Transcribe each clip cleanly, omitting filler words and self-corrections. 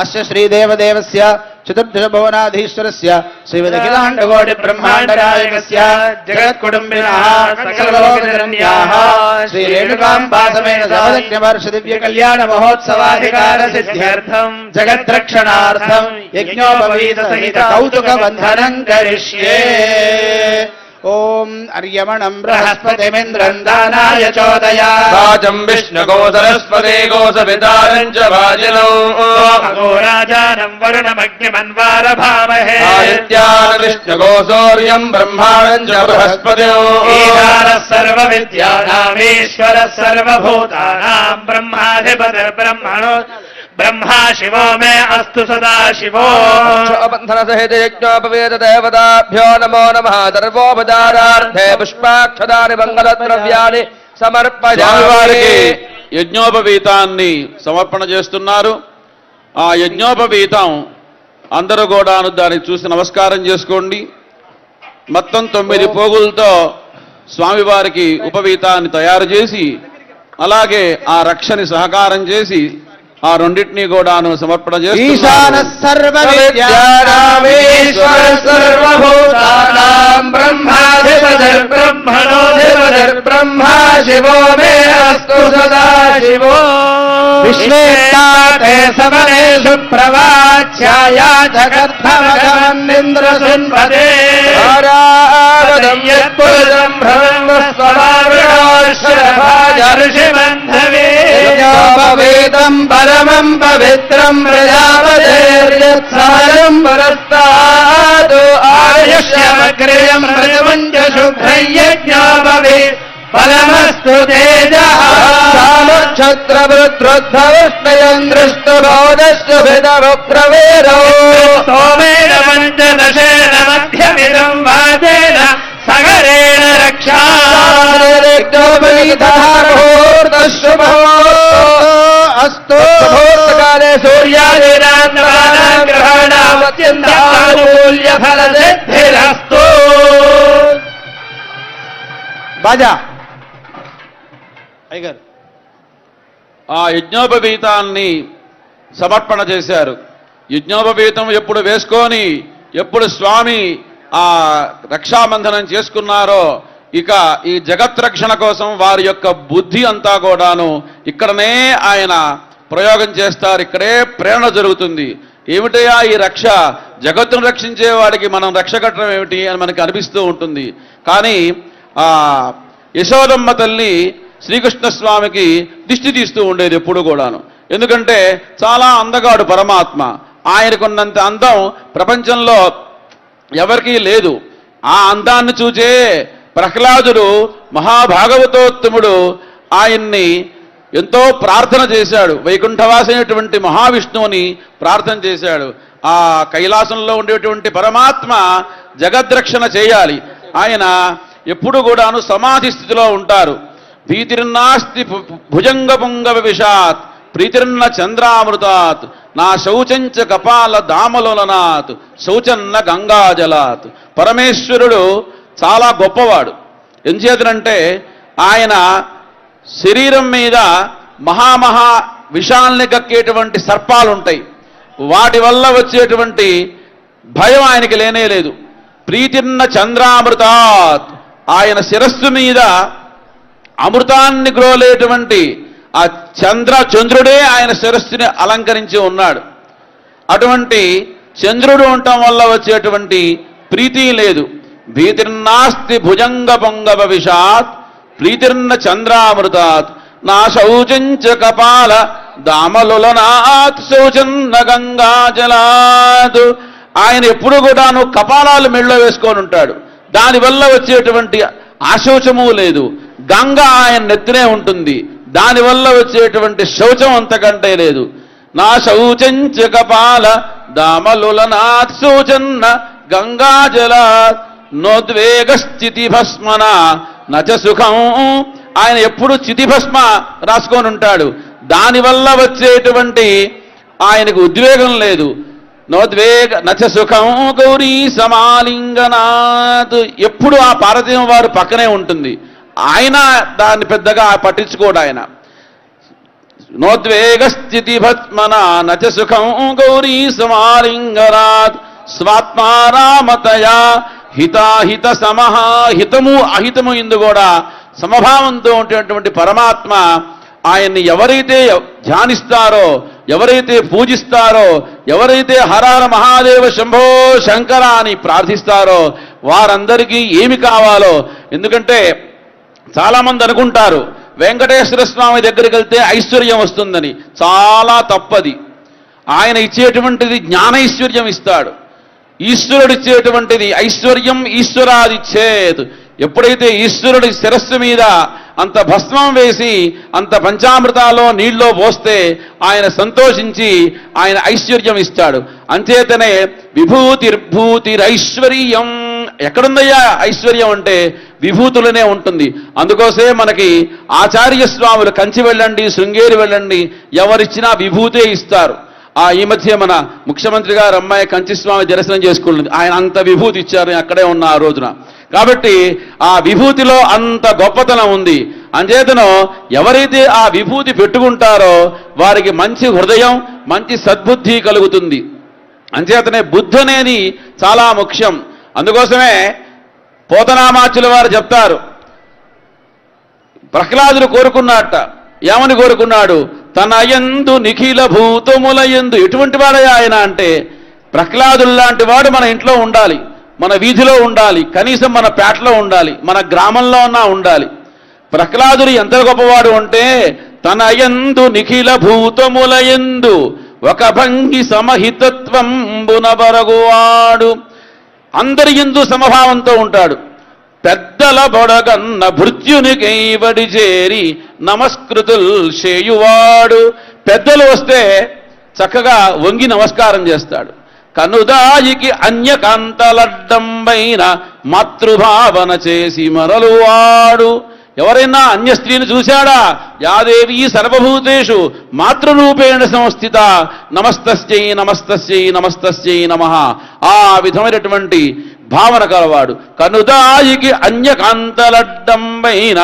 అస్య శ్రీదేవదేవస్య చతుర్దశ భువనాధీశ్వరస్య శ్రీమదఖిలాండకోటి బ్రహ్మాండనాయకస్య జగత్కుటుంబినః సకలలోకజనన్యాః శ్రీ రేణుకాంబా సమేత సర్వజ్ఞవర్ష దివ్య కళ్యాణ మహోత్సవాధికార సిద్ధ్యర్థం జగద్రక్షణార్థం యజ్ఞోపవీత సహిత కౌతుక బంధనం కరిష్యే. ఓం అర్యమణం బృహస్పతిమింద్రం దానాయ చోదయాత్ రాజం విష్ణుగో సరస్వతే గోసవితారం చ వాజినౌ అఘోరాజానం వరుణమగ్నిమన్వారభామహే ఆదిత్యాన విష్ణుగో సూర్యం బ్రహ్మాణం చ బృహస్పతిం ఈశానః సర్వవిద్యానామీశ్వరः సర్వభూతానాం బ్రహ్మాధిపతిర్బ్రహ్మణో బ్రహ్మా శివో మే అస్తు సదా శివో. బంధన సహిత యజ్ఞోపవేత దేవతాభ్యో నమో నమః. సర్వోపచారార్థే పుష్పాక్షదాని మంగళద్రవ్యాన్ని సమర్పయామి. యజ్ఞోపవీతాన్ని సమర్పణ చేస్తున్నారు. ఆ యజ్ఞోపవీతం అందరూ కూడాను దాన్ని చూసి నమస్కారం చేసుకోండి. మొత్తం 9 పోగులతో స్వామివారికి ఉపవీతాన్ని తయారు చేసి అలాగే ఆ రక్షని సహకారం చేసి ఆ రెండింటినీ కూడాను సమర్పణ చేసి ఈశాన సర్వవిద్యానామీశ్వర సర్వభూతానాం బ్రహ్మాధిపతిర్బ్రహ్మణోధిపతిర్బ్రహ్మా శివో మే అస్తు సదా శివో. విశ్వేష్టాతే సమనేషు ప్రవాచ్యాయా జగద్భవగమన్నింద్ర సున్వదే యత్పురుషం బ్రహ్మస్వరార్షభాజర్షిబంధవే యజ్ఞోపవీతం పరమం పవిత్రం ప్రజాపతిర్యత్సారం పురస్తాదు ఆయుష్యమగ్రయం మృజముంజ శుభ్రం యజ్ఞోపవీ ఫలమస్తు తేజః. క్షత్రవృద్రోద్భవస్మయం దృష్టబోధస్సుభిదముప్రవేరో సోమేన పంచదశేన మధ్యమిదం వాజేన సగరేణ రక్షా. అస్తు ముహూర్తకాలే సూర్యాదినాం గ్రహణామత్యంతానుకూల్య ఫలసిద్ధిరస్తు. బాజా అయ్యగారు ఆ యజ్ఞోపవీతాన్ని సమర్పణ చేశారు. యజ్ఞోపవీతం ఎప్పుడు వేసుకొని ఎప్పుడు స్వామి ఆ రక్షాబంధనం చేసుకున్నారో ఇక ఈ జగత్రక్షణ కోసం వారి యొక్క బుద్ధి అంతా కూడాను ఇక్కడనే ఆయన ప్రయోగం చేస్తారు. ఇక్కడే ప్రేరణ జరుగుతుంది. ఏమిటయా ఈ రక్ష, జగత్తును రక్షించే వాడికి మనం రక్ష కట్టడం ఏమిటి అని మనకి అనిపిస్తూ ఉంటుంది. కానీ ఆ యశోదమ్మ తల్లి శ్రీకృష్ణ స్వామికి దిష్టి తీస్తూ ఉండేది ఎప్పుడు కూడాను. ఎందుకంటే చాలా అందగాడు పరమాత్మ. ఆయనకున్నంత అందం ప్రపంచంలో ఎవరికీ లేదు. ఆ అందాన్ని చూచే ప్రహ్లాదుడు మహాభాగవతోత్తముడు ఆయన్ని ఎంతో ప్రార్థన చేశాడు. వైకుంఠవాసైనటువంటి మహావిష్ణువుని ప్రార్థన చేశాడు. ఆ కైలాసంలో ఉండేటువంటి పరమాత్మ జగద్రక్షణ చేయాలి. ఆయన ఎప్పుడు కూడాను సమాధి స్థితిలో ఉంటారు. భీతిర్నాస్తి భుజంగ పుంగవ విషాత్ ప్రీతిర్న చంద్రామృతాత్ నా శౌచంచ కపాల దామలోలనాత్ శౌచన్న గంగాజలాత్. పరమేశ్వరుడు చాలా గొప్పవాడు. ఎంచేతనంటే ఆయన శరీరం మీద మహామహా విషాల్ని కక్కేటువంటి సర్పాలు ఉంటాయి. వాటి వల్ల వచ్చేటువంటి భయం ఆయనకి లేనే లేదు. ప్రీతిర్న చంద్రామృతాత్ ఆయన శిరస్సు మీద అమృతాన్ని గ్రోలేటువంటి ఆ చంద్రుడే ఆయన శిరస్సుని అలంకరించి ఉన్నాడు. అటువంటి చంద్రుడు ఉండటం వల్ల వచ్చేటువంటి ప్రీతి లేదు. భీతిర్నాస్తి భుజంగ పొంగవ విషాత్ ప్రీతిర్న చంద్రామృతాత్ నా శౌచంచ కపాల దామలులనాత్ శౌచన్న గంగాజలాత్. ఆయన ఎప్పుడు కూడాను కపాలాలు మెళ్ళో వేసుకొని ఉంటాడు. దానివల్ల వచ్చేటువంటి ఆశౌచము లేదు. గంగ ఆయన నెత్తినే ఉంటుంది. దానివల్ల వచ్చేటువంటి శౌచం అంతకంటే లేదు. నా శౌచంచ కపాల దామలులనాత్ శౌచన్న గంగాజలాత్ నోద్వేగస్థితి భస్మన నచ సుఖం. ఆయన ఎప్పుడు చితిభస్మ రాసుకొని ఉంటాడు. దానివల్ల వచ్చేటువంటి ఆయనకు ఉద్వేగం లేదు. నోద్వేగ నచ సుఖం గౌరీ సమాలింగనాథ్. ఎప్పుడు ఆ పార్వతీదేవి వారు పక్కనే ఉంటుంది. ఆయన దాన్ని పెద్దగా పట్టించుకోడు. ఆయన నోద్వేగస్థితి భస్మనా నచ సుఖం గౌరీ సమాలింగనాత్ స్వాత్మారామతయా హితాహిత సమహ. హితము అహితము ఇందు కూడా సమభావంతో ఉండేటువంటి పరమాత్మ ఆయన్ని ఎవరైతే ధ్యానిస్తారో, ఎవరైతే పూజిస్తారో, ఎవరైతే హరహర మహాదేవ శంభో శంకర అని ప్రార్థిస్తారో వారందరికీ ఏమి కావాలో. ఎందుకంటే చాలామంది అనుకుంటారు వెంకటేశ్వర స్వామి దగ్గరికి వెళ్తే ఐశ్వర్యం వస్తుందని. చాలా తప్పది. ఆయన ఇచ్చేటువంటిది జ్ఞానైశ్వర్యం ఇస్తాడు. ఈశ్వరుడు ఇచ్చేటువంటిది ఐశ్వర్యం ఈశ్వరాదిచ్చేత్. ఎప్పుడైతే ఈశ్వరుడి శిరస్సు మీద అంత భస్మం వేసి అంత పంచామృతాల్లో నీళ్ళలో పోస్తే ఆయన సంతోషించి ఆయన ఐశ్వర్యం ఇస్తాడు. అంచేతనే విభూతిర్భూతిరైశ్వర్యం. ఎక్కడుందయ్యా ఐశ్వర్యం అంటే విభూతులనే ఉంటుంది. అందుకోసమే మనకి ఆచార్య స్వాములు కంచి వెళ్ళండి, శృంగేరి వెళ్ళండి, ఎవరిచ్చినా విభూతే ఇస్తారు. ఈ మధ్య మన ముఖ్యమంత్రి గారు అమ్మాయి కంచిస్వామి దర్శనం చేసుకుంటుంది. ఆయన అంత విభూతి ఇచ్చారు, అక్కడే ఉన్న ఆ రోజున. కాబట్టి ఆ విభూతిలో అంత గొప్పతనం ఉంది. అంచేతను ఎవరైతే ఆ విభూతి పెట్టుకుంటారో వారికి మంచి హృదయం, మంచి సద్బుద్ధి కలుగుతుంది. అంచేతనే బుద్ధి అనేది చాలా ముఖ్యం. అందుకోసమే పోతనామాచుల వారు చెప్తారు, ప్రహ్లాదుడు కోరుకున్నట్ట. ఏమని కోరుకున్నాడు? తన యందు నిఖిల భూతముల యందు. ఎటువంటి వాడయ్యా ఆయన అంటే ప్రహ్లాదులు లాంటి వాడు మన ఇంట్లో ఉండాలి, మన వీధిలో ఉండాలి, కనీసం మన పేటలో ఉండాలి, మన గ్రామంలో ఉన్నా ఉండాలి. ప్రహ్లాదుడు ఎంత గొప్పవాడు అంటే తన యందు నిఖిల భూతముల యందు ఒక భంగి సమహితత్వంబున బరగువాడు. అందరి యందు సమభావంతో ఉంటాడు. పెద్దల బొడగన్న భృత్యునికైవడి చేరి నమస్కృతుల్ చేయువాడు. పెద్దలు వస్తే చక్కగా వంగి నమస్కారం చేస్తాడు. కనుదాయికి అన్యకాంతలడ్డంబైన మాతృభావన చేసి మరలువాడు. ఎవరైనా అన్య స్త్రీని చూశాడా? యాదేవీ సర్వభూతేషు మాతృరూపేణ సంస్థిత నమస్తస్యై నమస్తస్యై నమస్తస్యై నమః. ఆ విధమైనటువంటి భావన కలవాడు. కనుదాయికి అన్యకాంతలడ్డంబైన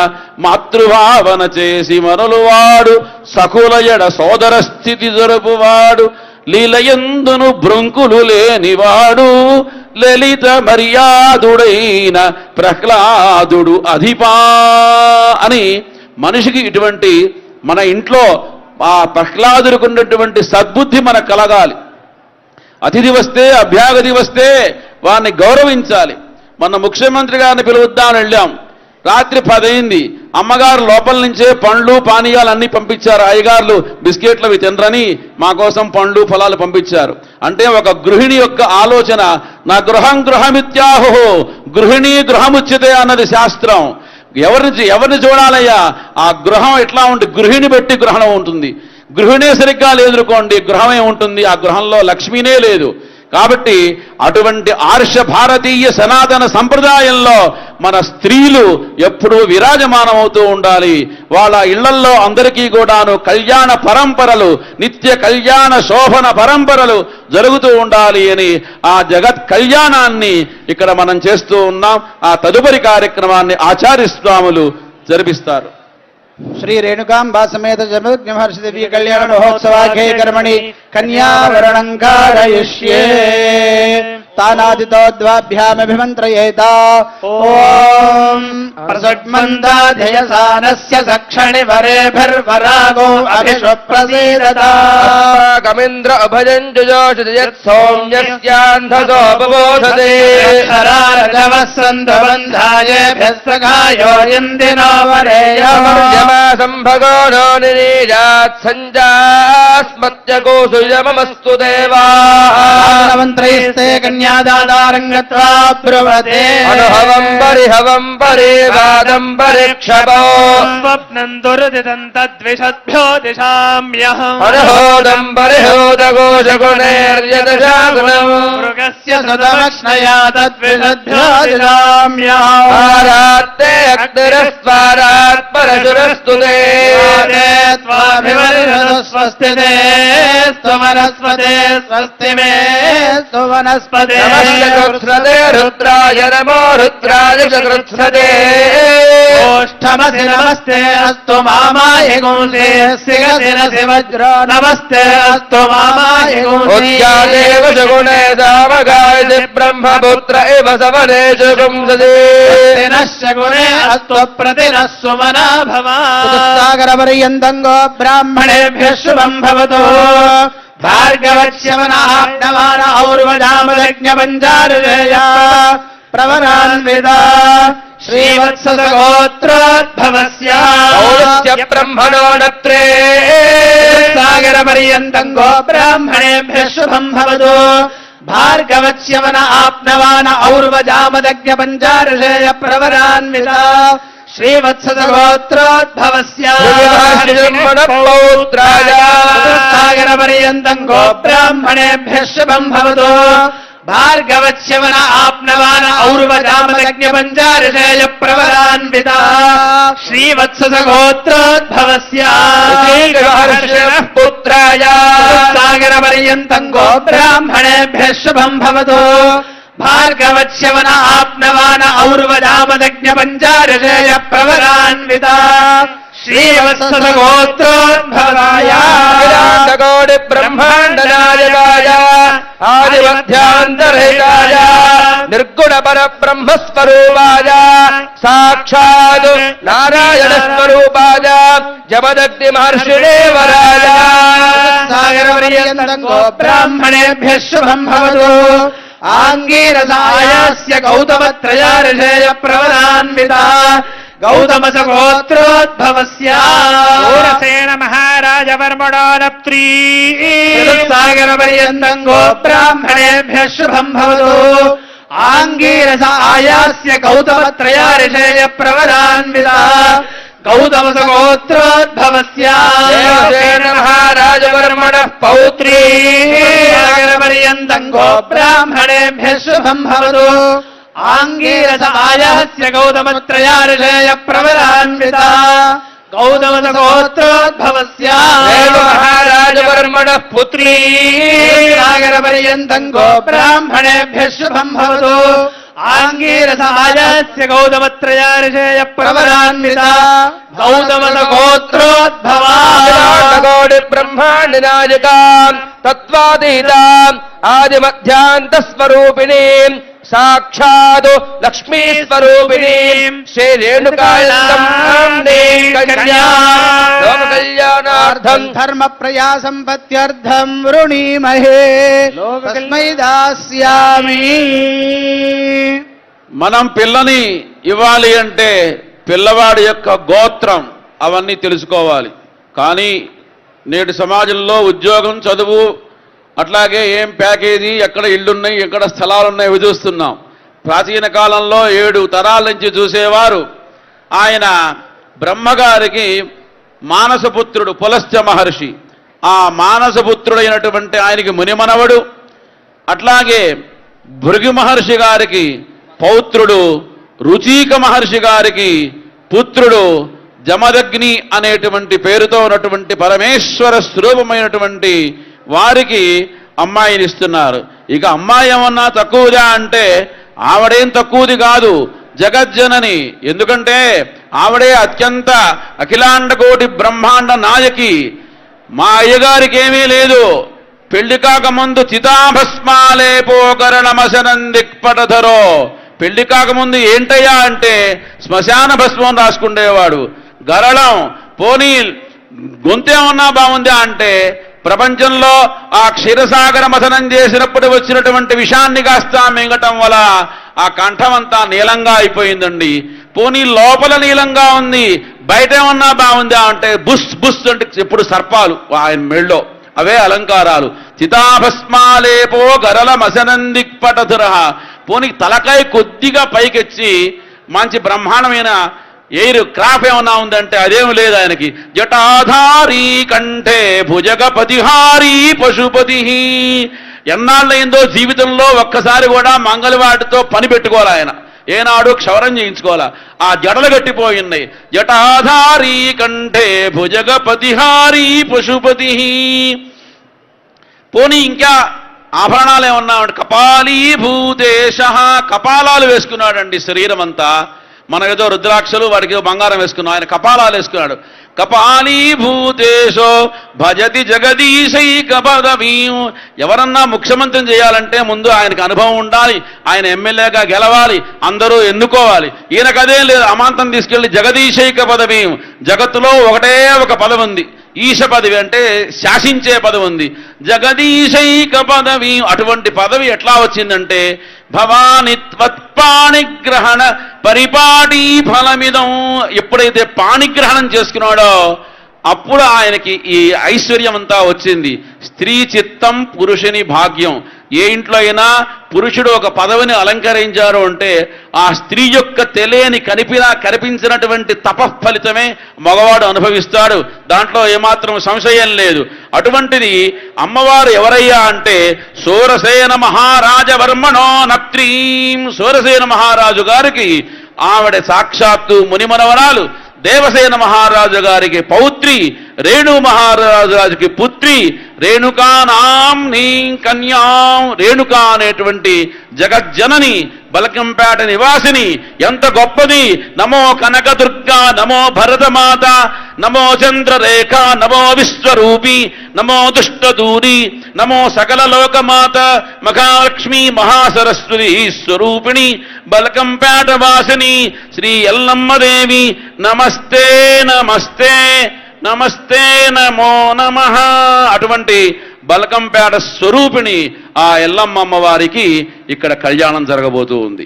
మాతృభావన చేసి మరలువాడు. సకులయడ సోదర స్థితి జరుపువాడు. లీలయందును బ్రొంకులు లేనివాడు. లలిత మర్యాదుడైన ప్రహ్లాదుడు అధిపా అని మనిషికి ఇటువంటి మన ఇంట్లో ఆ ప్రహ్లాదుడికి ఉన్నటువంటి సద్బుద్ధి మనకు కలగాలి. అతిథి వస్తే, అభ్యాగతి వస్తే వారిని గౌరవించాలి. మన ముఖ్యమంత్రి గారిని పిలుద్దామని వెళ్ళాం. రాత్రి 10 అయింది. అమ్మగారు లోపల నుంచే పండ్లు పానీయాలు అన్నీ పంపించారు. అయ్యగారులు బిస్కెట్లు అవి తినరని మా కోసం పండ్లు ఫలాలు పంపించారు. అంటే ఒక గృహిణి యొక్క ఆలోచన. నా గృహం గృహమిత్యాహో గృహిణీ గృహముచ్యతే అన్నది శాస్త్రం. ఎవరిని చూడాలయ్యా? ఆ గృహం ఎట్లా ఉంటుంది? గృహిణి బట్టి గృహణం ఉంటుంది. గృహిణే సరిగ్గా లేదుకోండి, గృహమే ఉంటుంది. ఆ గృహంలో లక్ష్మీనే లేదు. కాబట్టి అటువంటి ఆర్ష భారతీయ సనాతన సంప్రదాయంలో మన స్త్రీలు ఎప్పుడూ విరాజమానమవుతూ ఉండాలి. వాళ్ళ ఇళ్లల్లో అందరికీ కూడాను కళ్యాణ పరంపరలు, నిత్య కళ్యాణ శోభన పరంపరలు జరుగుతూ ఉండాలి అని ఆ జగత్ కళ్యాణాన్ని ఇక్కడ మనం చేస్తూ ఉన్నాం. ఆ తదుపరి కార్యక్రమాన్ని ఆచార్య స్వాములు జరిపిస్తారు. శ్రీ రేణుకాంబా సమేత జమదగ్ని మహర్షి దివ్య కళ్యాణ మహోత్సవాఖ్యే కర్మణి కన్యావరణం కారయిష్యే. తానాదితోద్వాభ్యామభిమంత్రయేత. ఓం ప్రసగ్మందాధయసానస్య సక్షణి వరేభిర్వరాగో అభిష్వప్రసీదత. కమింద్ర అభయం జుజోషయత్ సౌమ్యస్యాంధసోపబోధతే. అక్షరారజవస్సంధబంధాయేభ్యస్సఖాయో యందినో వరేయః. సంభగో నో నిరీజాత్ సంజాస్మత్యకోసుయమమస్తు దేవాః. మంత్రైస్తే కన్యాదాదారంగత్వా బ్రువతే. అనుహవం పరిహవం పరివాదం పరిక్షపో. స్వప్నం దుర్దితం తద్విషద్భ్యో దిశామ్యహం. అనుహోదం పరిహోదఘోషగుణైర్యదశాగుణం. మృగస్య సదమక్ష్ణయా తద్విషద్భ్యో దిశామ్యహం. ఆరాత్తే అగ్నిరస్వారాత్ పరశురస్తు తే. స్వస్తి మే స్వనస్పతే నమస్య కృత్స్నదే రుద్రాయ నమో రుద్రాయ చ కృత్స్నదే ఓష్ఠమసి నమస్తే అస్తు మామాయ గుంసే శిగశిరసి వజ్ర నమస్తే అస్తు మామాయ గుంసే ఉద్యాదేవ చ గుణే సామగాయతి బ్రహ్మపుత్ర ఇవ సవనేషు గుంసదే నశ్య గుణే అస్తు ప్రతినః సుమనా భవ సాగరపర్యంతంగో బ్రాహ్మణేభ్యः శుభం భవతు భార్గవశ్యవనాప్నవాన ఔర్వజామదజ్ఞపంచారుజయ ప్రవరాన్విత శ్రీవత్సగోత్రోద్భవస్య పౌరస్య బ్రహ్మణో నత్రే సాగరపర్యంతం గో బ్రాహ్మణేభ్యः శుభం భవతు భార్గవశ్యవన ఆప్నవాన ఔర్వజామదజ్ఞపంచారుజయ ప్రవరాన్విత శ్రీవత్సగోత్రోద్భవస్య పౌత్రాయ సాగరపర్యంతం గో బ్రాహ్మణేభ్యः శుభం భవతు భార్గవశ్యవన ఆప్నవాన ఔర్వజామదజ్ఞపంచారుషేయ ప్రవరాన్విత శ్రీవత్సగోత్రోద్భవస్య పుత్రాయ సాగరపర్యంతం గో బ్రాహ్మణేభ్యः శుభం భవతు భార్గవశ్యవన ఆప్నవాన ఔర్వజామదజ్ఞపంచారుషేయ ప్రవరాన్విత శ్రీవత్సగోత్రోద్భవాయ విరాటకోటి బ్రహ్మాండ నాయకాయ ఆదిమధ్యాంతరహితాయ నిర్గుణ పర బ్రహ్మస్వరూపాయ సాక్షాత్ నారాయణ స్వరూపాయ జమదగ్ని మహర్షిదేవరాయ సాగరపర్యంతం గో బ్రాహ్మణేభ్యः శుభం భవతు ఆంగీరసాయాస్య గౌతమత్రయార్షేయ ప్రవరాన్విత గౌతమసగోత్రోద్భవస్య శూరసేన మహారాజవర్మణో నప్త్రీ సాగరపర్యంతం గో బ్రాహ్మణేభ్యः శుభం భవతు ఆంగీరసాయాస్య గౌతమత్రయార్షేయ ప్రవరాన్విత గౌతమసగోత్రోద్భవస్య దేవసేన మహారాజవర్మణ పౌత్రీ సాగరపర్యంతం గో బ్రాహ్మణేభ్యः శుభం భవతు ఆంగీరసాయాస్య గౌతమత్రయార్షేయ ప్రవరాన్విత గౌతమసగోత్రోద్భవస్య దేవ మహారాజవర్మణ పుత్రీ సాగరపర్యంతం గో బ్రాహ్మణేభ్యः శుభం భవతు ఆంగీరసాయాస్య గౌతమత్రయార్షేయ ప్రవరాన్విత గౌతమసగోత్రోద్భవా విరాటకోటి బ్రహ్మాండ నాయకా తత్వాతీత ఆదిమధ్యాంత స్వరూపిణీ సాక్షాత్ లక్ష్మీ స్వరూపిణీ శ్రీ రేణుకాయంతం కన్యా లోక కళ్యాణార్థం ధర్మ ప్రయా సంపత్త్యర్థం వృణీమహే తస్మై దాస్యామి. మనం పిల్లని ఇవ్వాలి అంటే పిల్లవాడి యొక్క గోత్రం అవన్నీ తెలుసుకోవాలి. కానీ నేటి సమాజంలో ఉద్యోగం, చదువు, అట్లాగే ఏం ప్యాకేజీ, ఎక్కడ ఇళ్ళున్నాయి, ఎక్కడ స్థలాలున్నాయి ఇవి చూస్తున్నాం. ప్రాచీన కాలంలో 7 తరాల నుంచి చూసేవారు. ఆయన బ్రహ్మగారికి మానసపుత్రుడు పులస్త్య మహర్షి. ఆ మానసపుత్రుడైనటువంటి ఆయనకి మునిమనవడు. అట్లాగే భృగు మహర్షి గారికి పౌత్రుడు, రుచీక మహర్షి గారికి పుత్రుడు జమదగ్ని అనేటువంటి పేరుతో ఉన్నటువంటి పరమేశ్వర స్వరూపమైనటువంటి వారికి అమ్మాయిని ఇస్తున్నారు. ఇక అమ్మాయి ఏమన్నా తక్కువదా అంటే ఆవిడేం తక్కువది కాదు, జగజ్జనని. ఎందుకంటే ఆవిడే అత్యంత అఖిలాండ కోటి బ్రహ్మాండ నాయకి. మా అయ్యగారికి ఏమీ లేదు. పెళ్లి కాకముందు చితాభస్మాలేపోకరణమశనం దిక్పటధరో. పెళ్లి కాకముందు ఏంటయ్యా అంటే శ్మశాన భస్మం రాసుకుండేవాడు. గరళం పోనీ గొంతేమన్నా బాగుందా అంటే ప్రపంచంలో ఆ క్షీరసాగర మథనం చేసినప్పుడు వచ్చినటువంటి విషాన్ని కాస్త మింగటం వల్ల ఆ కంఠం అంతా నీలంగా అయిపోయిందండి. పోనీ లోపల నీలంగా ఉంది, బయట ఏమన్నా బాగుందా అంటే బుస్ బుస్ అంటే ఎప్పుడు సర్పాలు ఆయన మెళ్ళో, అవే అలంకారాలు. చితాభస్మాలేపో గరల మసనందిక్పటధుర. పోనీ తలకాయ కొద్దిగా పైకెచ్చి మంచి బ్రహ్మాండమైన ఎయిర్ క్రాఫ్ ఏమన్నా ఉందంటే అదేం లేదు ఆయనకి. జటాధారీ కంఠే భుజగపతిహారీ పశుపతి. ఎన్నాళ్ళయిందో జీవితంలో ఒక్కసారి కూడా మంగళవాటితో పని పెట్టుకోవాలి ఆయన. ఏనాడు క్షవరం చేయించుకోవాలా. ఆ జడలు గట్టిపోయినాయి. జటాధారీ కంఠే భుజగపతిహారీ పశుపతి. పోనీ ఇంకా ఆభరణాలు ఏమన్నా కపాలీభూతేశ, కపాలాలు వేసుకున్నాడండి శరీరం అంతా. మనకేదో రుద్రాక్షలు, వాడికి ఏదో బంగారం వేసుకున్నాం, ఆయన కపాలాలు వేసుకున్నాడు. కపాలీభూతేశో భజతి జగదీశైక పదవీం. ఎవరన్నా ముఖ్యమంత్రిని చేయాలంటే ముందు ఆయనకు అనుభవం ఉండాలి, ఆయన ఎమ్మెల్యేగా గెలవాలి, అందరూ ఎన్నుకోవాలి. ఈయనకదేం లేదు, అమాంతం తీసుకెళ్లి జగదీశైక పదవీం. జగత్తులో ఒకటే ఒక పదవి ఉంది, ఈశ పదవి అంటే శాసించే పదవి ఉంది. జగదీశైక పదవి, అటువంటి పదవి ఎట్లా వచ్చిందంటే భవాని త్వత్పాణిగ్రహణ పరిపాటి ఫలమిదం. ఎప్పుడైతే పాణిగ్రహణం చేసుకున్నాడో అప్పుడు ఆయనకి ఈ ఐశ్వర్యం అంతా వచ్చింది. స్త్రీ చిత్తం పురుషుని భాగ్యం. ఏ ఇంట్లో అయినా పురుషుడు ఒక పదవిని అలంకరించారు అంటే ఆ స్త్రీ యొక్క తెలియని కనిపించినటువంటి తపఫలితమే మగవాడు అనుభవిస్తాడు. దాంట్లో ఏమాత్రం సంశయం లేదు. అటువంటిది అమ్మవారు ఎవరయ్యా అంటే సూరసేన మహారాజవర్మణో నక్త్రీం. సూరసేన మహారాజు గారికి ఆవిడ సాక్షాత్తు మునిమనవరాలు, దేవసేన మహారాజు గారికి పౌత్రి, రేణు మహారాజు గారికి పుత్రి, రేణుకానాం నీ కన్యాం. రేణుక అనేటువంటి జగజ్జనని, బలకంపేట నివాసిని. ఎంత గొప్పది! నమో కనకదుర్గా, నమో భరతమాత, నమో చంద్రరేఖ, నమో విశ్వరూపి, నమో దుష్టదూరి, నమో సకల లోకమాత, మహాలక్ష్మి మహాసరస్వతి స్వరూపిణి, బలకంపేట వాసిని శ్రీ ఎల్లమ్మదేవి. నమస్తే నమస్తే నమస్తే నమో నమః. అటువంటి బలకంపేట స్వరూపిణి ఆ ఎల్లమ్మ వారికి ఇక్కడ కళ్యాణం జరగబోతూ ఉంది.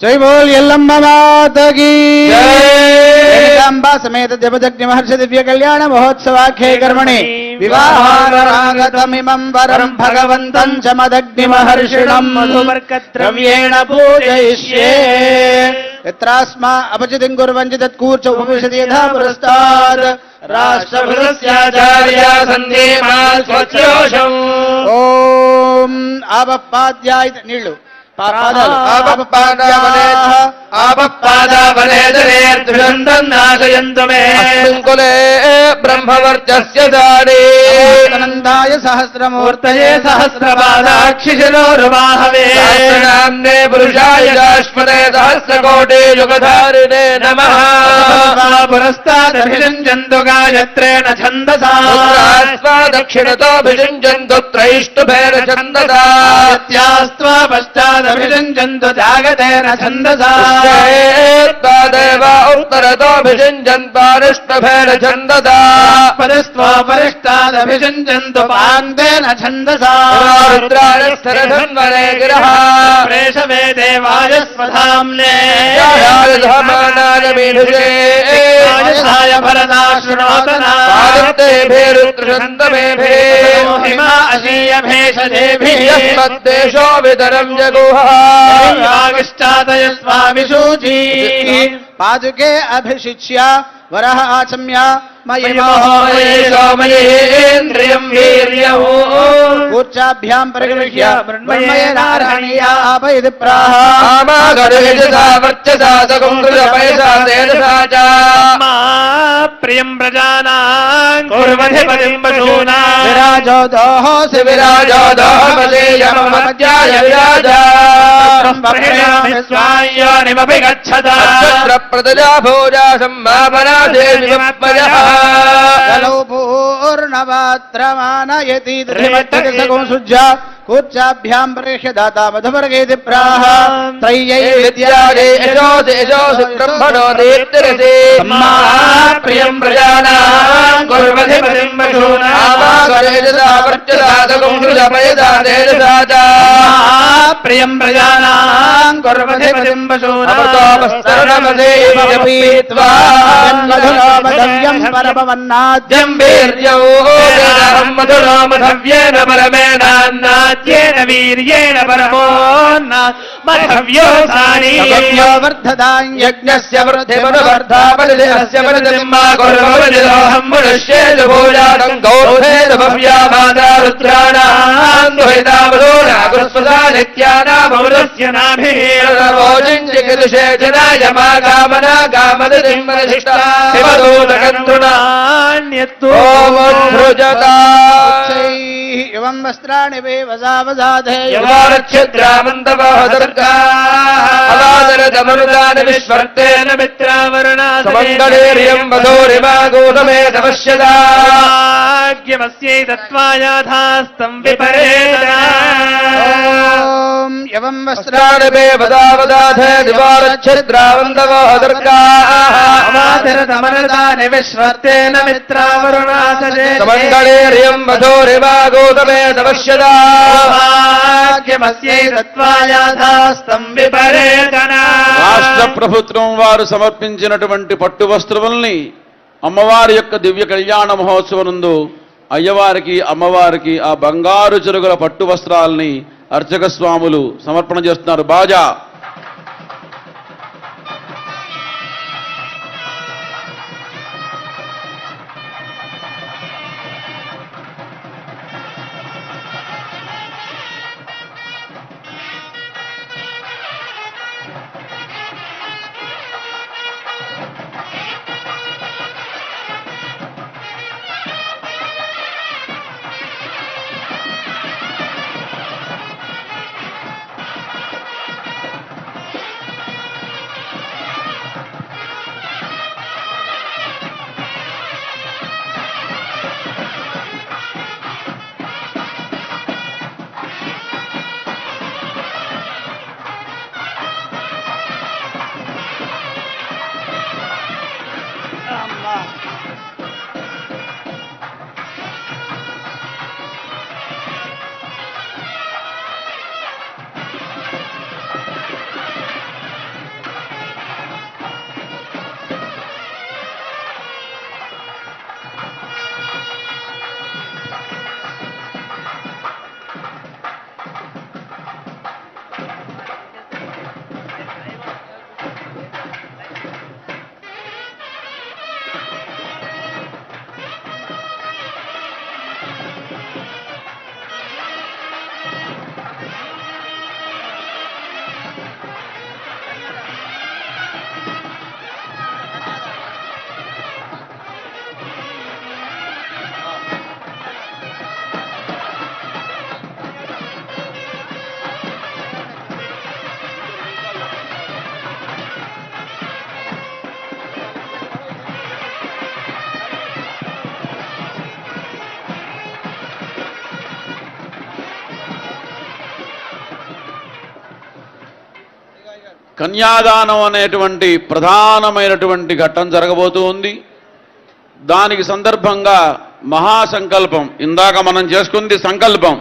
జై బోల్ ఎల్లమ్మ మాతకి జగదాంబా సమేత జపదగ్ని మహర్షి దివ్య కళ్యాణ మహోత్సవాఖ్యే కర్మణి వివాహారాగతమిమం వరం భగవంతం చ మదగ్ని మహర్షిణం ద్రవ్యేణ పూజయిష్యే. యత్రాస్మా అపచితిం కుర్వంతి తత్కూర్చ ఉపవిశతి యథా పురస్తాద్ రాష్ట్రభృతస్యాచార్య సంధీమాల్ స్వచ్ఛోషం. ఓం ఆపపాద్యాయ నీళ్లు ఆపపాదావనేదరేర్దుషందన్నాశయంతుమే బ్రహ్మవర్చస్య దానే సహస్రమూర్తయే సహస్రపాదాక్షిశిరోరువాహవే సహస్రనామ్నే పురుషాయ శాశ్వతే సహస్రకోటి యుగధారిణే నమః. పురస్తాదభిషించంతు గాయత్రేణ ఛందసా దక్షిణతోభిషించంతు త్రైష్టుభేన ఛందసా పశ్చాదభిషించంతు జాగతేన ఛందసా దేవ ఉత్తరతోభిషించన్ పారిష్టుభేన ఛందసా పరస్త్వపరిష్టాదభిషించంతు పాంతేన ఛందసా రుద్రాయస్థరధన్వనే గిరః ప్రేషవే దేవాయ స్వధామ్నే భరదాశృణోతనా హిమా అశీయ భేషజేభిః యస్మద్దేశో వితరం జగుః యాగిష్టాదయ స్వామిషూచీ. పాదుకే అభిషిచ్య వరః ఆచమ్య మయేంద్రియం వీర్యం కూర్చాభ్యాం పరిగృహ్య మృణ్మయేనార్హణీయా ఆపయతి ప్రాహ ప్రియం ప్రజానాం కుర్వధిపతిం పశూనాం విరాజో దోహోసి విరాజో దోహమదేయమధ్యాయ విరాజా స్వాయోనిమపి గచ్చత ప్రజా భోజా సంభావనాదేవిమత్మజః కలౌ పూర్ణపాత్రమానయతి సృజ్య కూర్చాభ్యాం ప్రేష్య దాతా మధువర్గేతి ప్రాహ త్రయ్యై విద్యాదే బ్రహ్మణో దేప్తిరసి ప్రియం ప్రజానాం కుర్వధిపతిం ప్రియం ప్రజానాం కుర్వధిపతిం మధురామధవ్యం పరమవన్నాద్యం వీర్యో మధురామధవ్యేన పరమేణాన్నాద్యేన వీర్యేణ పరమోన్నమధవ్యోసాని వర్ధదాం యజ్ఞస్య వృద్ధిమనువర్ధాపరిదేహస్య పరిధిమ్మా కుర్వవనిరోహం మనుష్యేషు భూజాతం గౌర్భేద భవ్యా మాతా రుద్రాణాం దుహితావధూనా కుస్వసానిత్యానామృతస్య నాభిర్వోజించికిదుషే జనాయ మా కామనా కామదిం మనశిష్టా శివదూతకంతునాన్యత్తు ఓం ధృజతా ఇవ యవం వస్త్రాణి వేవసావసాధే దుర్గాదరదమరుదాని విశ్వర్తేన మిత్రావరుణాసమంగళేర్యం వధూరిమా గౌతమే తపశ్యదాగ్యమస్యై తత్వాయాధాస్తం విపరేత యవం వస్త్రాణి వేవసావసాధే దివారచ్ఛద్రావంతవో దుర్గాదరదమరుదాని విశ్వర్తేన మిత్రావరుణాసదే సమङ्गलेर्यं वधूरिमा गौतमे तपश्यदाग्यमस्यै तत्त्वायाधास्तं विपरेतना రాష్ట్ర ప్రభుత్వం వారు సమర్పించినటువంటి పట్టు వస్త్రముల్ని అమ్మవారి యొక్క దివ్య కళ్యాణ మహోత్సవనందు అయ్యవారికి అమ్మవారికి ఆ బంగారు చెరుగుల పట్టు వస్త్రాల్ని అర్చక స్వాములు సమర్పణ చేస్తున్నారు. బాజా కన్యాదానం అనేటువంటి ప్రధానమైనటువంటి ఘట్టం జరగబోతూ ఉంది. దానికి సందర్భంగా మహాసంకల్పం, ఇందాక మనం చేసుకుంది సంకల్పం,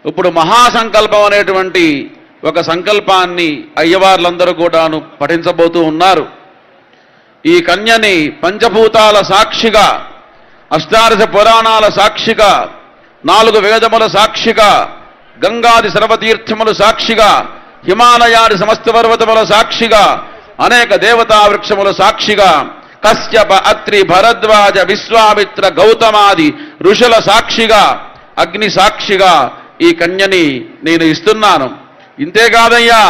ఇప్పుడు మహాసంకల్పం అనేటువంటి ఒక సంకల్పాన్ని అయ్యవార్లందరూ కూడాను పఠించబోతూ ఉన్నారు. ఈ కన్యని పంచభూతాల సాక్షిగా, అష్టాదశ పురాణాల సాక్షిగా, 4 వేదముల సాక్షిగా, గంగాది సర్వతీర్థముల సాక్షిగా, హిమాలయాది సమస్త పర్వతముల సాక్షిగా, అనేక దేవతా వృక్షముల సాక్షిగా, కశ్యప అత్రి భరద్వాజ విశ్వామిత్ర గౌతమాది ఋషుల సాక్షిగా, అగ్ని సాక్షిగా ఈ కన్యని నేను ఇస్తున్నాను. ఇంతేకాదయ్యా,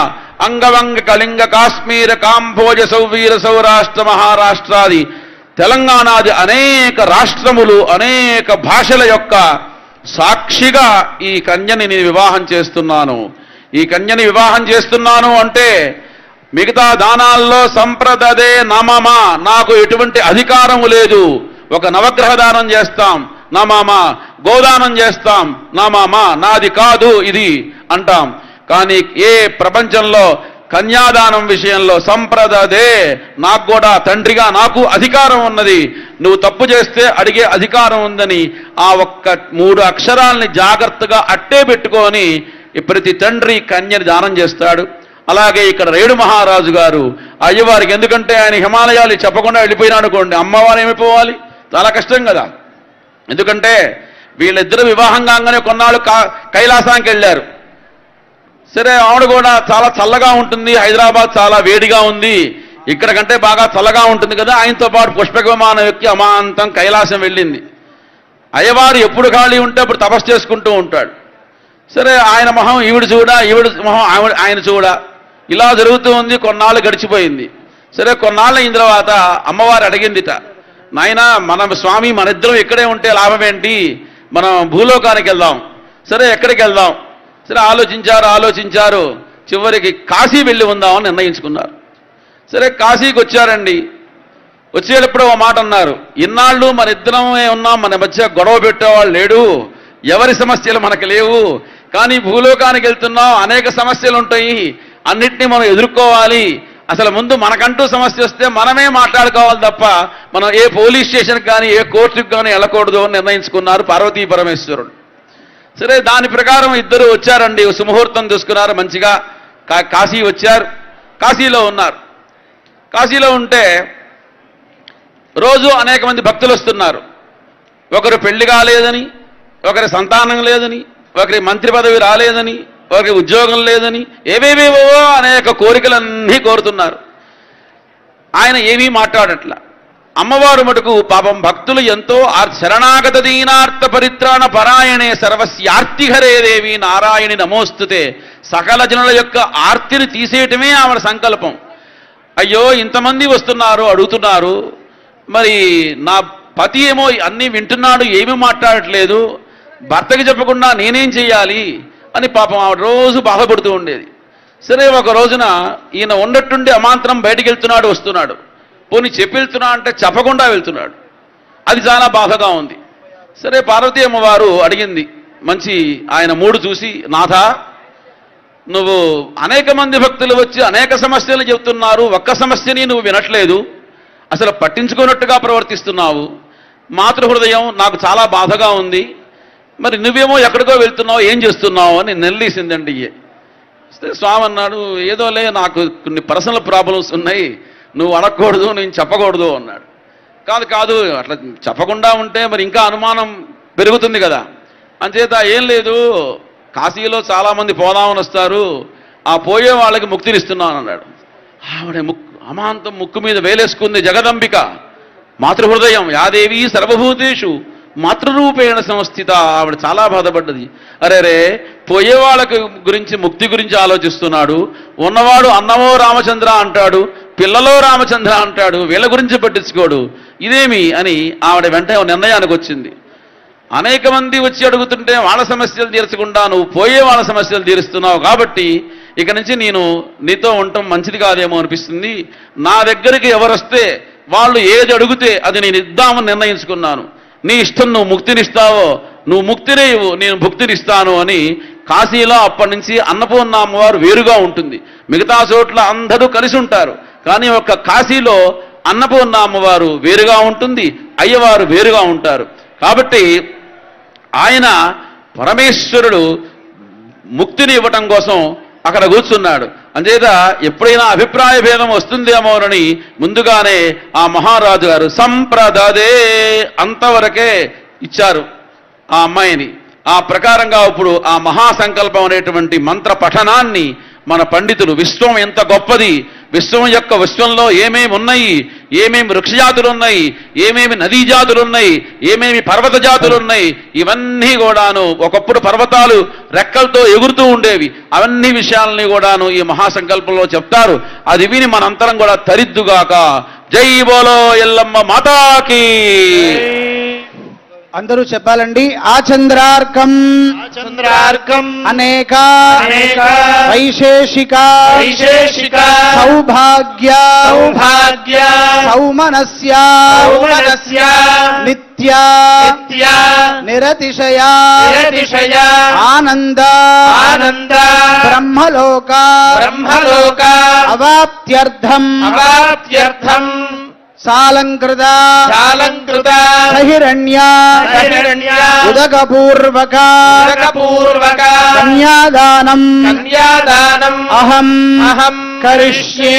అంగవంగ కళింగ కాశ్మీర కాంభోజ సౌవీర సౌరాష్ట్ర మహారాష్ట్రాది తెలంగాణాది అనేక రాష్ట్రములు, అనేక భాషల యొక్క సాక్షిగా ఈ కన్యని నేను వివాహం చేస్తున్నాను. ఈ కన్యని వివాహం చేస్తున్నాను అంటే మిగతా దానాల్లో సంప్రదదే నమమ, నాకు ఎటువంటి అధికారము లేదు. ఒక నవగ్రహ దానం చేస్తాం నమమ, గోదానం చేస్తాం నమమ, నాది కాదు ఇది అంటాం. కానీ ఏ ప్రపంచంలో కన్యాదానం విషయంలో సంప్రదదే, నాకు కూడా తండ్రిగా నాకు అధికారం ఉన్నది, నువ్వు తప్పు చేస్తే అడిగే అధికారం ఉందని ఆ ఒక్క 3 అక్షరాల్ని జాగ్రత్తగా అట్టే పెట్టుకొని ప్రతి తండ్రి కన్యని దానం చేస్తాడు. అలాగే ఇక్కడ రేడు మహారాజు గారు అయ్యవారికి, ఎందుకంటే ఆయన హిమాలయాలు చెప్పకుండా వెళ్ళిపోయినా అనుకోండి, అమ్మవారు ఏమైపోవాలి, చాలా కష్టం కదా. ఎందుకంటే వీళ్ళిద్దరు వివాహం కాగానే కొన్నాళ్ళు కైలాసానికి వెళ్ళారు. సరే, ఆవిడ కూడా చాలా చల్లగా ఉంటుంది, హైదరాబాద్ చాలా వేడిగా ఉంది, ఇక్కడ కంటే బాగా చల్లగా ఉంటుంది కదా, ఆయనతో పాటు పుష్పక విమానం ఎక్కి అమాంతం కైలాసం వెళ్ళింది. అయ్యవారు ఎప్పుడు ఖాళీ ఉంటే అప్పుడు తపస్సు చేసుకుంటూ ఉంటాడు. సరే, ఆయన మొహం ఈవిడ చూడ, ఈవిడ మొహం ఆయన చూడ, ఇలా జరుగుతూ ఉంది. కొన్నాళ్ళు గడిచిపోయింది. సరే, కొన్నాళ్ళు అయిన తర్వాత అమ్మవారు అడిగిందిట, నాయనా మన స్వామి మన ఇద్దరం ఇక్కడే ఉంటే లాభం ఏంటి, మనం భూలోకానికి వెళ్దాం. సరే ఎక్కడికి వెళ్దాం? సరే ఆలోచించారు. చివరికి కాశీ వెళ్ళి ఉందామని నిర్ణయించుకున్నారు. సరే కాశీకి వచ్చారండి. వచ్చేటప్పుడు ఒక మాట అన్నారు, ఇన్నాళ్ళు మన ఇద్దరమే ఉన్నాం, మన మధ్య గొడవ పెట్టేవాళ్ళు లేడు, ఎవరి సమస్యలు మనకు లేవు, కానీ భూలోకానికి వెళ్తున్నాం, అనేక సమస్యలు ఉంటాయి, అన్నిటినీ మనం ఎదుర్కోవాలి. అసలు ముందు మనకంటూ సమస్య వస్తే మనమే మాట్లాడుకోవాలి తప్ప మనం ఏ పోలీస్ స్టేషన్కి కానీ ఏ కోర్టుకి కానీ వెళ్ళకూడదు అని నిర్ణయించుకున్నారు పార్వతీ పరమేశ్వరుడు. సరే దాని ప్రకారం ఇద్దరు వచ్చారండి. సుముహూర్తం చూసుకున్నారు, మంచిగా కాశీ వచ్చారు. కాశీలో ఉన్నారు. కాశీలో ఉంటే రోజు అనేక మంది భక్తులు వస్తున్నారు. ఒకరు పెళ్లి కాలేదని, ఒకరి సంతానం లేదని, ఒకరి మంత్రి పదవి రాలేదని, ఒకరికి ఉద్యోగం లేదని, ఏవేవేవో అనేక కోరికలన్నీ కోరుతున్నారు. ఆయన ఏమీ మాట్లాడట్లా. అమ్మవారు మటుకు పాపం భక్తులు ఎంతో శరణాగత దీనార్థ పరిత్రాణ పరాయణే సర్వస్యార్తిహరే దేవి నారాయణి నమోస్తుతే, సకల జనుల యొక్క ఆర్తిని తీసేయటమే ఆవిడ సంకల్పం. అయ్యో ఇంతమంది వస్తున్నారు, అడుగుతున్నారు, మరి నా పతి ఏమో అన్నీ వింటున్నాడు, ఏమీ మాట్లాడట్లేదు, భర్తకి చెప్పకుండా నేనేం చెయ్యాలి అని పాపం ఆవిడ రోజు బాధపడుతూ ఉండేది. సరే ఒక రోజున ఈయన ఉన్నట్టుండి అమాంతరం బయటికి వెళ్తున్నాడు, వస్తున్నాడు. పోనీ చెప్పి వెళ్తున్నా అంటే చెప్పకుండా వెళ్తున్నాడు. అది చాలా బాధగా ఉంది. సరే పార్వతీ అమ్మవారు అడిగింది, మంచి ఆయన మూడు చూసి, నాథ నువ్వు అనేక మంది భక్తులు వచ్చి అనేక సమస్యలు చెబుతున్నారు, ఒక్క సమస్యని నువ్వు వినట్లేదు, అసలు పట్టించుకున్నట్టుగా ప్రవర్తిస్తున్నావు, మాతృహృదయం నాకు చాలా బాధగా ఉంది, మరి నువ్వేమో ఎక్కడికో వెళ్తున్నావు, ఏం చేస్తున్నావు అని నిలదీసిందండి. స్వామి అన్నాడు, ఏదోలే నాకు కొన్ని పర్సనల్ ప్రాబ్లమ్స్ ఉన్నాయి, నువ్వు అడగకూడదు, నేను చెప్పకూడదు అన్నాడు. కాదు అట్లా చెప్పకుండా ఉంటే మరి ఇంకా అనుమానం పెరుగుతుంది కదా, అంచేత ఏం లేదు, కాశీలో చాలామంది పోదామని వస్తారు, ఆ పోయే వాళ్ళకి ముక్తినిస్తున్నాను అన్నాడు. ఆవిడ అమాంతం ముక్కు మీద వేలేసుకుంది జగదంబిక, మాతృహృదయం యాదేవి సర్వభూతేషు మాతృరూపేణ సంస్థిత. ఆవిడ చాలా బాధపడ్డది. అరే పోయే వాళ్ళకి గురించి, ముక్తి గురించి ఆలోచిస్తున్నాడు, ఉన్నవాడు అన్నమో రామచంద్ర అంటాడు, పిల్లలో రామచంద్ర అంటాడు, వీళ్ళ గురించి పట్టించుకోడు, ఇదేమి అని ఆవిడ వెంటనే నిర్ణయానికి వచ్చింది. అనేక మంది వచ్చి అడుగుతుంటే వాళ్ళ సమస్యలు తీర్చకుండా నువ్వు పోయే వాళ్ళ సమస్యలు తీరుస్తున్నావు, కాబట్టి ఇక నుంచి నేను నీతో ఉండటం మంచిది కాదేమో అనిపిస్తుంది, నా దగ్గరికి ఎవరు వస్తే వాళ్ళు ఏది అడిగితే అది నేను ఇద్దామని నిర్ణయించుకున్నాను, నీ ఇష్టం, నువ్వు ముక్తినిస్తావో నువ్వు ముక్తినే ఇవ్వు, నేను భుక్తినిస్తాను అని. కాశీలో అప్పటి నుంచి అన్నపూర్ణ అమ్మవారు వేరుగా ఉంటుంది, మిగతా చోట్ల అందరూ కలిసి ఉంటారు, కానీ ఒక్క కాశీలో అన్నపూర్ణ అమ్మవారు వేరుగా ఉంటుంది, అయ్యవారు వేరుగా ఉంటారు. కాబట్టి ఆయన పరమేశ్వరుడు ముక్తిని ఇవ్వటం కోసం అక్కడ కూర్చున్నాడు. అంచేత ఎప్పుడైనా అభిప్రాయ భేదం వస్తుందేమోనని ముందుగానే ఆ మహారాజు గారు సంప్రదదే అంతవరకే ఇచ్చారు ఆ అమ్మాయిని. ఆ ప్రకారంగా ఇప్పుడు ఆ మహాసంకల్పం అనేటువంటి మంత్ర పఠనాన్ని మన పండితులు, విశ్వం ఎంత గొప్పది, విశ్వంలో ఏమేమి ఉన్నాయి, ఏమేమి వృక్షజాతులు ఉన్నాయి, ఏమేమి నదీ జాతులు ఉన్నాయి, ఏమేమి పర్వత జాతులు ఉన్నాయి, ఇవన్నీ కూడాను ఒకప్పుడు పర్వతాలు రెక్కలతో ఎగురుతూ ఉండేవి, అవన్నీ విషయాలని కూడాను ఈ మహాసంకల్పంలో చెప్తారు. అది విని మనంతరం కూడా తరిద్దుగాక. జై బోలో ఎల్లమ్మ మాతాకి. అందరూ చెప్పాలండి. ఆచంద్రార్కం చంద్రార్కం అనేక అనేక వైశేషిక వైశేషిక సౌభాగ్య సౌభాగ్య సౌమనస్య సౌమనస్య నిత్య నిత్య నిరతిశయ నిరతిశయ ఆనంద ఆనంద బ్రహ్మలోక బ్రహ్మలోక అవాప్త్యర్థం అవాప్త్యర్థం సాలంకృత చాలంకృత సహిరణ్య సహిరణ్య ఉదకపూర్వక ఉదకపూర్వక కన్యాదానం కన్యాదానం అహం అహం కరిష్యే.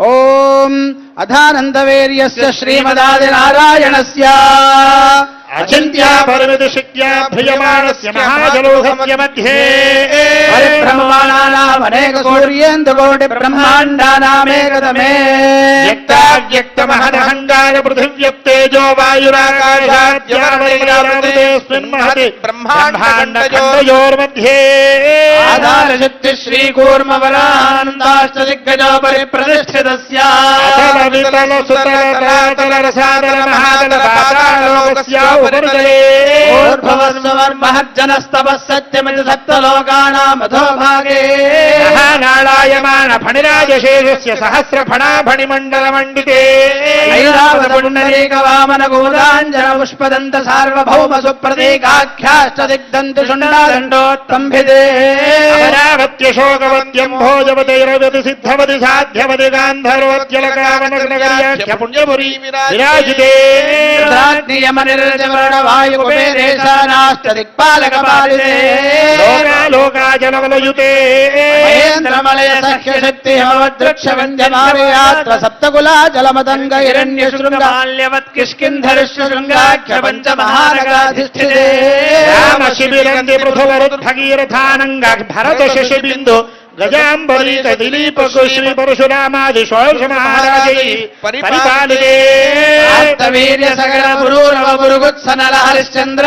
ఓం అధానందవేర్యస్య శ్రీమదాదినారాయణస్య అచింత్యా పరిమిత శక్త్యా భ్రియమాణస్య మహాజలోహస్య మధ్యే పరిభ్రమమాణానామనేక సూర్యేందుకోటి బ్రహ్మాండానామేకతమే వ్యక్తమహదహంగార పృథివ్యప్తేజో వాయురాకాశాద్యాస్మిన్ మహతి బ్రహ్మాండయోర్मध्ये ఆధారశక్తి శ్రీకూర్మవరానందాశ్చ దిగ్గజో పరిప్రతిష్ఠితస్య ఊర్ధ్వస్వర్మహజ్జనస్తపः సత్యమితి సప్తలోకానామధో భాగే నాళాయమాన ఫణిరాజశేషస్య సహస్ర ఫణాఫణిమండలమండితే ఐరావతపుండరీక వామన గోదాంజన పుష్పదంత సార్వభౌమ సుప్రతీకాఖ్యాశ్చ దిగ్దంతి శుండాదండోత్తంభిదే అమరావత్యశోకవత్యం భోజవతైరవతి సిద్ధవతి సాధ్యవతి గాంధర్వత్యలకావనగర్యాఖ్య పుణ్యపురీ విరాజితే వాయుకుబేరేశానాశ్చ దిక్పాలక పాలితే లోకాజలవలయుతే మహేంద్రమలయ సఖ్య శక్తి హిమవద్వృక్ష వంద్యమార్యాత్ర సప్తకులా జలమదంగ హిరణ్య శృంగాల్యవత్ కిష్కింధరిష్య శృంగాఖ్య పంచ మహానగాధిష్ఠితే రామ శిబిరంది పృథువరుద్భగీరథానంగ భరత శశిబిందు గజాంబరీక దిలీప శ్రీ పరశురామాది షోడశ మహారాజై పరిపాలితే వీర్య సగర పురూరవ పురుగుత్సనల హరిశ్చంద్ర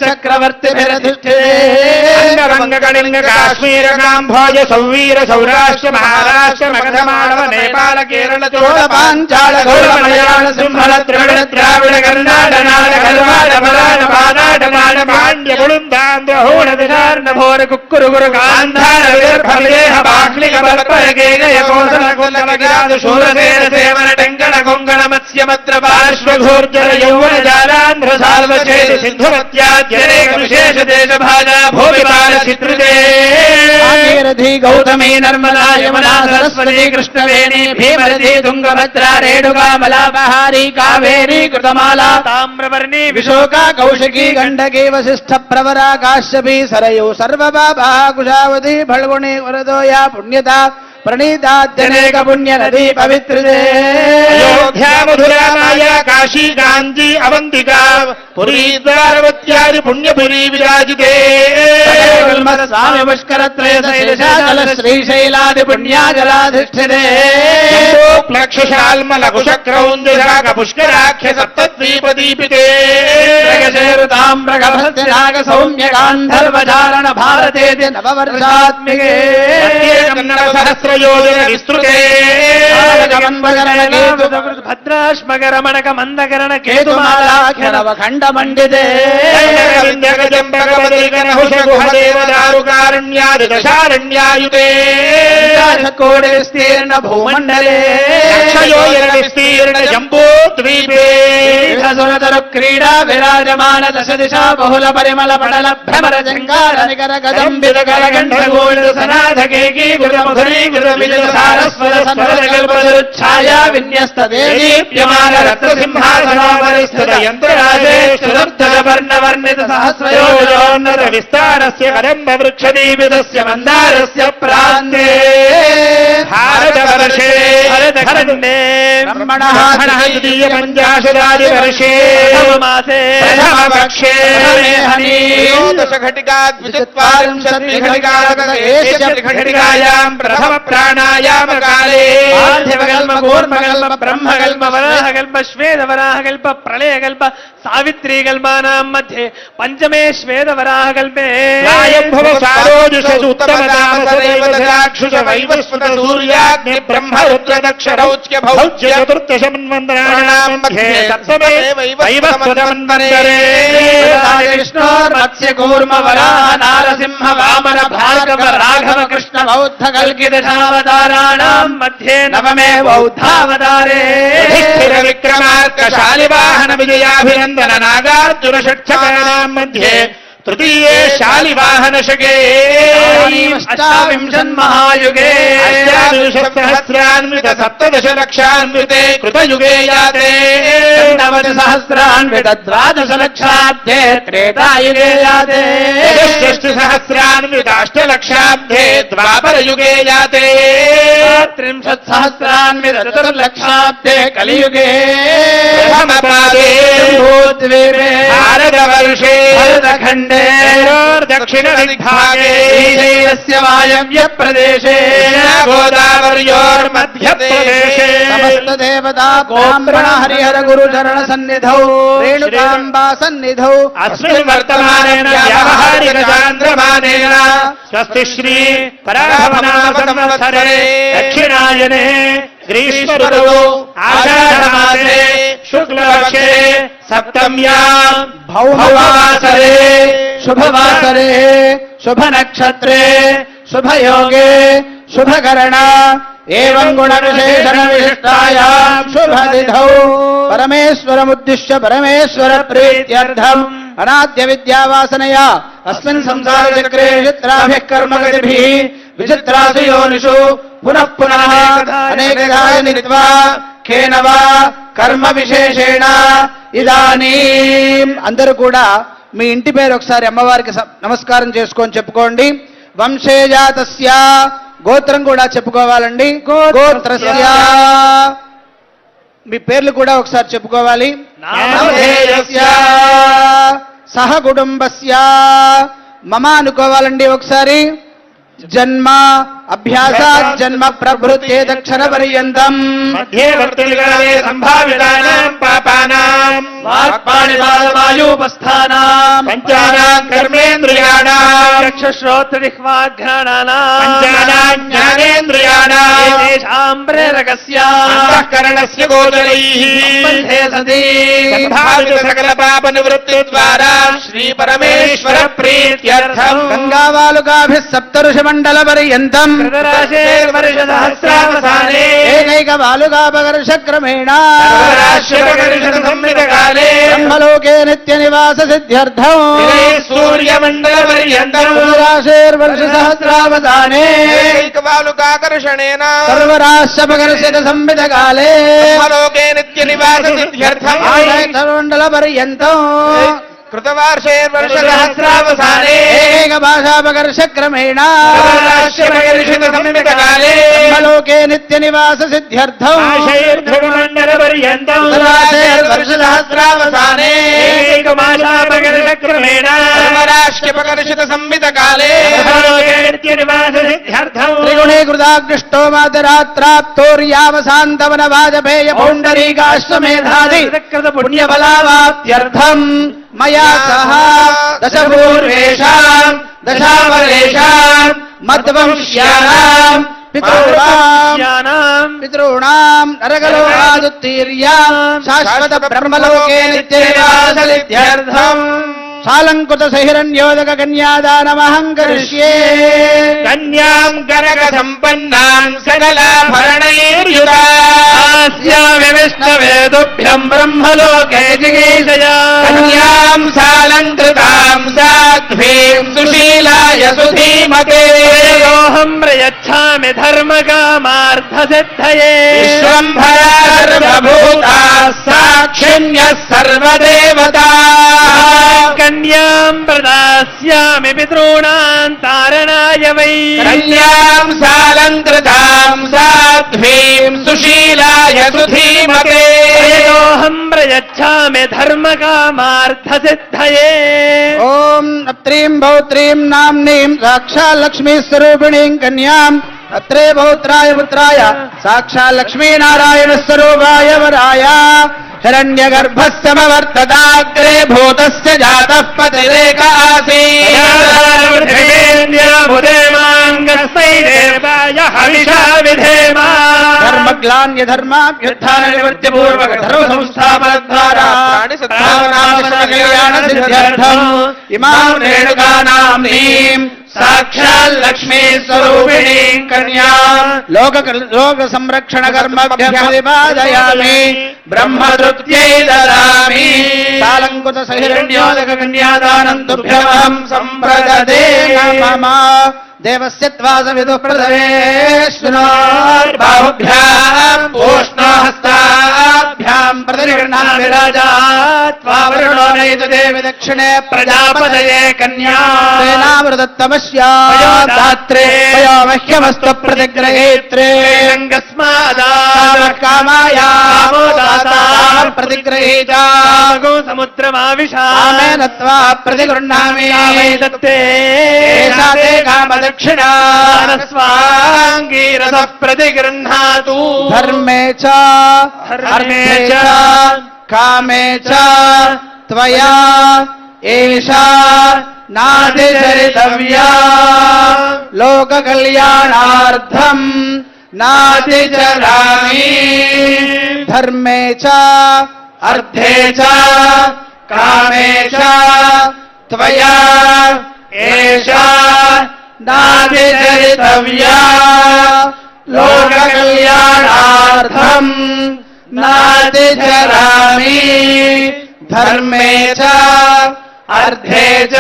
చక్రవర్తిభిరధిష్ఠితే అంగరంగ కళింగ కాశ్మీర కాంభోజ సౌవీర సౌరాష్ట్ర మహారాష్ట్ర మగధ మాళవ నేపాల కేరళ చోళ పాంచాళ గౌడ మలయాళ సింహళ ద్రవిడ ద్రావిడ కర్ణాట నాడ కర్వాడ మరాఠ పానాట నాడ పాండ్య పుళుందాంధ్ర హోణ దిశార్ణ భోర కుక్కురు గురు గాంధార విదర్భ విదేహ బాక్లిక బల్పర గేగయ కోసల కుల్లల గిరాదు శూరసేన సేవన టంకణ కొంగణ మత్స్య మద్ర పార్శ్వఘోర్జర యౌవన జాలాంధ్ర సాల్వచేతి సింధుమత్యాద్యనేక విశేష దేశ భాజా భూమిపాల చిత్రితే భాగీరథి గౌతమి నర్మదా యమునా సరస్వతి కృష్ణవేణి భీమరథి తుంగభద్రా రేణుకా మలాపహారి కావేరీ కృతమాలా తామ్రవర్ణి విశోకా కౌశికీ గండకీ వశిష్ఠ ప్రవరా కాశ్యపీ సరయూ సర్వపాపా కుశావతి ఫల్గుణి వరదోయా పుణ్యత ప్రణీతాద్యనేక పుణ్య నదీ పవిత్రితే అయోధ్యా మధురా మాయా కాశీ కాంచీ అవంతికా పురీ ద్వారవత్యాది పుణ్యపురీ విరాజితే స్వామి పుష్కరత్రయ శైలశాచల శ్రీశైలాది పుణ్యాజలాధిష్ఠితే ప్లక్షశాల్మల కుశక్రౌంజశాఖ పుష్కరాఖ్య సప్తద్వీపదీపితే తామ్రగభస్తినాగ సౌమ్య గాంధర్వచారణ భారతేతి నవవర్షాత్మికే సహస్రయోజన విస్తృతే భద్రాశ్మగరమణక మందకరణ కేతుమాలాఖ్యనవ ఖండ మండితే గుహదేవదారుకారణ్యాది దశారణ్యాయుతే కోడి విస్తీర్ణ భూమండలే లక్షయోజన విస్తీర్ణ జంబూద్వీపే సురతరు క్రీడా విరాజమాన దశ దిశ బహుళ పరిమళ పడల భ్రమర జంగార నికర గదంబిత కలగంఠ గోళ సనాథకేకీ గురముఖరీ గురవిజయ సారస్వత స్వర కల్పదరుఛాయా విన్యస్త దేదీప్యమాన రత్న సింహాసనాపరిస్థిత యంత్రరాజేశ్వరర్ధన వర్ణవర్ణిత సహస్రయోజోన్నత విస్తారస్య కదంబ వృక్షదీపితస్య మందారస్య ప్రాంతే భారతవర్షే భరతఖండే బ్రహ్మణః ద్వితీయ పంచాశదాది వర్షే ప్రథమమాసే ప్రథమపక్షే త్రయోదశ ఘటికా ద్విచత్వారింశత్ ఘటికాయాం ప్రథమ ప్రాణాయామ కాలే పార్థివకల్ప కూర్మకల్ప బ్రహ్మకల్ప వరాహకల్ప శ్వేతవరాహకల్ప ప్రళయకల్ప సావిత్రీకల్పానాం మధ్యే పంచమే శ్వేతవరాహకల్పే రాయంభవ సారోజుషసు ఉత్తమతామసదైవదరాక్షుష వైవస్వత సూర్యాగ్ని బ్రహ్మ రుద్రదక్షరౌచ్య భౌజ్య చతుర్దశమన్వంతరాణాం మధ్యే సప్తమే వైవస్వతమన్వంతరే విష్ణోర్మత్స్య కూర్మ వరాహ నారసింహ వామన భార్గవ రాఘవ కృష్ణ బౌద్ధ కల్కిత దశావతారాణాం మధ్యే నవమే బౌద్ధావతారే విక్రమార్క శాలివాహన విజయాభినందన నాగార్జున షట్ఛకానాం మధ్యే తృతీయే శాలివాహన శకే అష్టావింశన్మహాయుగే అష్టాదశసహస్రాన్విత సప్తదశ లక్షాన్వితే కృతయుగే యాతే నవతి సహస్రాన్విత ద్వాదశ లక్షాబ్దే త్రేతాయుగే యాతే షష్టి సహస్రాన్విత అష్టలక్షాబ్దే ద్వాపరయుగే యాతే త్రింశత్ సహస్రాన్విత చతుర్లక్షాబ్దే కలియుగే ప్రథమపాదే భూద్వీపే భారతవర్షే భరతఖండే दक्षिणदिग्भागे श्रीशैलस्य वायव्य प्रदेशे गोदावर्योर्मध्यप्रदेशे समस्तदेवता ब्राह्मण हरिहर गुरुचरण सन्निधौ रेणुकाम्बा सन्निधौ अस्मिन् वर्तमानेन व्यावहारिकचान्द्रमानेन स्वस्ति श्री पराभवनाम संवत्सरे दक्षिणायने ग्रीष्म ऋतौ आषाढमासे शुक्लपक्षे सप्तम्यां भौमवासरे शुभवासरे शुभ नक्षत्रे शुभ योगे शुभकरण एवं गुण विशेषण विशिष्टायां शुभ तिथौ परमेश्वरमुद्दिश्य परमेश्वर प्रीत्यर्थम् अनाद्य विद्यावासनया अस्मिन् संसार चक्रे चित्राभिः कर्मगतिभिः विचित्रासु योनिषु पुनः पुनः अनेकधा नित्वा खेन वा కర్మ విశేషేణ ఇదానీం. అందరూ కూడా మీ ఇంటి పేరు ఒకసారి అమ్మవారికి నమస్కారం చేసుకొని చెప్పుకోండి. వంశేజాతస్య గోత్రం కూడా చెప్పుకోవాలండి. గోత్రస్య మీ పేర్లు కూడా ఒకసారి చెప్పుకోవాలి. నామధేయస్య సహ కుటుంబస్య మమ అనుకోవాలండి ఒకసారి. జన్మ అభ్యాసాత్ జన్మ ప్రభృతే దక్షిణ పర్యంతం మధ్యవర్తికాలే సంభావితానాం పాపానాం వాక్పాణిపాదవాయుపస్థానాం పంచానాం కర్మేంద్రియాణాం చక్షుశ్రోత్రజిహ్వాఘ్రాణానాం పంచానాం జ్ఞానేంద్రియాణాం తేషాం ప్రేరకస్య అంతఃకరణస్య గోచరైః సంబంధే సతి సంభావిత సకల పాప నివృత్తి ద్వారా శ్రీ పరమేశ్వర ప్రీత్యర్థం గంగావాలుకాభిः సప్తఋషి మండల పర్యంతం సహస్రావసానే ఏకైక వాలుకాపకర్ష క్రమేణ సంహితకాలే బ్రహ్మలోకే నిత్య నివాస సిద్ధ్యర్థం సూర్యమండల పర్యంతం రాశేర్వర్ష సహస్రావసానే ఏకవాలుకాకర్షణేన సర్వరాశ్యపకర్షిత సంహితకాలే లోకే నిత్య నివాస సిద్ధ్యర్థం మండల పర్యంతం కృతవార్షేర్వర్ష సహస్రావసానే ఏకైక భాషాపకర్ష క్రమేణ సంహితకాలే బ్రహ్మలోకే నిత్య నివాస సిద్ధ్యర్థం ధ్రువమండల పర్యంతం వర్ష సహస్రావసానే ఏకమాసాపకర్షక్రమేణ సర్వరాష్ట్రపకర్షిత సంహితకాలే త్రిగుణీకృతాగ్నిష్టో మాతరాత్రాప్తోర్యావసాంతవన వాజపేయ పౌండరీకాశ్వమేధాది పుణ్యబలావాప్త్యర్థం మయా సహ దశపూర్వేషాం దశావరేషాం మద్వంశ్యానాం పితॄణాం నరకలోకాదుత్తీర్య శాశ్వత బ్రహ్మలోకే నిత్య నివాస సిద్ధ్యర్థం సాలంకృత సహిరణ్యోదక కన్యాదానమహం కరిష్యే. కన్యాం కనక సంపన్నాం సకలాభరణైర్యుతాస్యామి విష్ణవేదుభ్యం బ్రహ్మలోకే జిగీషయా కన్యాం సాలంకృతాం సాధ్వీం సుశీలాయ సుధీమతే యోహం ప్రయచ్ఛామి ధర్మకామార్థసిద్ధయే విశ్వంభరా సర్వభూతాః సాక్షిణ్యః సర్వదేవతాః కన్యాం ప్రదాస్యామి పితॄణాం తారణాయ వై కన్యాం సాలంకృతాం సాధ్వీం సుశీలాయ సుధీమతే యోహం ప్రయచ్ఛామి ధర్మకామార్థసిద్ధయే. ఓం అత్రీం భౌత్రీం నామ్నీం సాక్షాత్ లక్ష్మీ స్వరూపిణీం కన్యాం అత్రే భౌత్రాయ పుత్రాయ సాక్షాత్ లక్ష్మీనారాయణ స్వరూపాయ వరాయ హిరణ్యగర్భస్సమవర్తదాగ్రే భూతస్య జాతః పతిరేక ధర్మగ్లాన్యధర్మాభ్యుత్థాన నివృత్తి పూర్వక ధర్మ సంస్థాపనద్వారా కళ్యాణ సిద్ధ్యర్థం ఇమాం రేణుకానామ్నీం సాక్షాత్ లక్ష్మీ స్వరూపిణీం కన్యా లోక సంరక్షణ కర్మభ్య ప్రతిపాదయామి బ్రహ్మతృప్త్యై దదామి. సాలంకృత సహిరణ్యోదక కన్యాదానం తుభ్యమహం సంప్రదదే. మమ దేవస్య త్వాస విదుః ప్రదవేశ్వనార్బాహుభ్యాం పూష్ణహస్తాభ్యాం ప్రతిగృహ్ణామి రాజా త్వావరుణో నైత దేవి దక్షిణే ప్రజాపతయే కన్యా సేనామృతత్తమస్యాత్రే మహ్యమస్త్వ ప్రతిగ్రహేత్రే రంగస్మాదా కామాయ కామో దాతా ప్రతిగ్రహీత కామగో సముద్రమావిశా కామేన త్వా ప్రతిగృహ్ణామి దత్తే ఏషా తే కామదక్షిణా స్వాంగీరస ప్రతిగృహ్ణాతు ధర్మే చ ధర్మే చ కామే చ త్వయా ఏషా నాతిచరితవ్యా లోక కళ్యాణార్థం నాతిచరామి ధర్మే చ అర్థే చ కామే చ త్వయా ఏషా నాతిచరితవ్యా లోక కళ్యాణార్థం నాతిచరామి ధర్మే చ అర్థే చ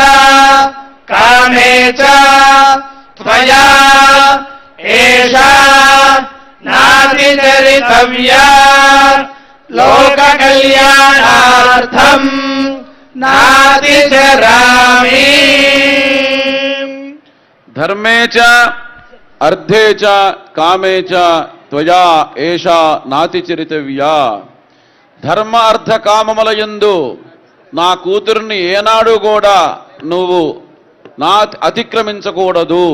కామే చ త్వయా ఏషా నాతిచరితవ్యా లోక కళ్యాణార్థం నాతిచరామి ధర్మే చ అర్థే చ కామే చ త్వయా ఏషా నాతిచరితవ్యా. ధర్మ అర్థ కామముల యందు నా కూతుర్ని ఏనాడు కూడా నువ్వు అతిక్రమించకూడదు.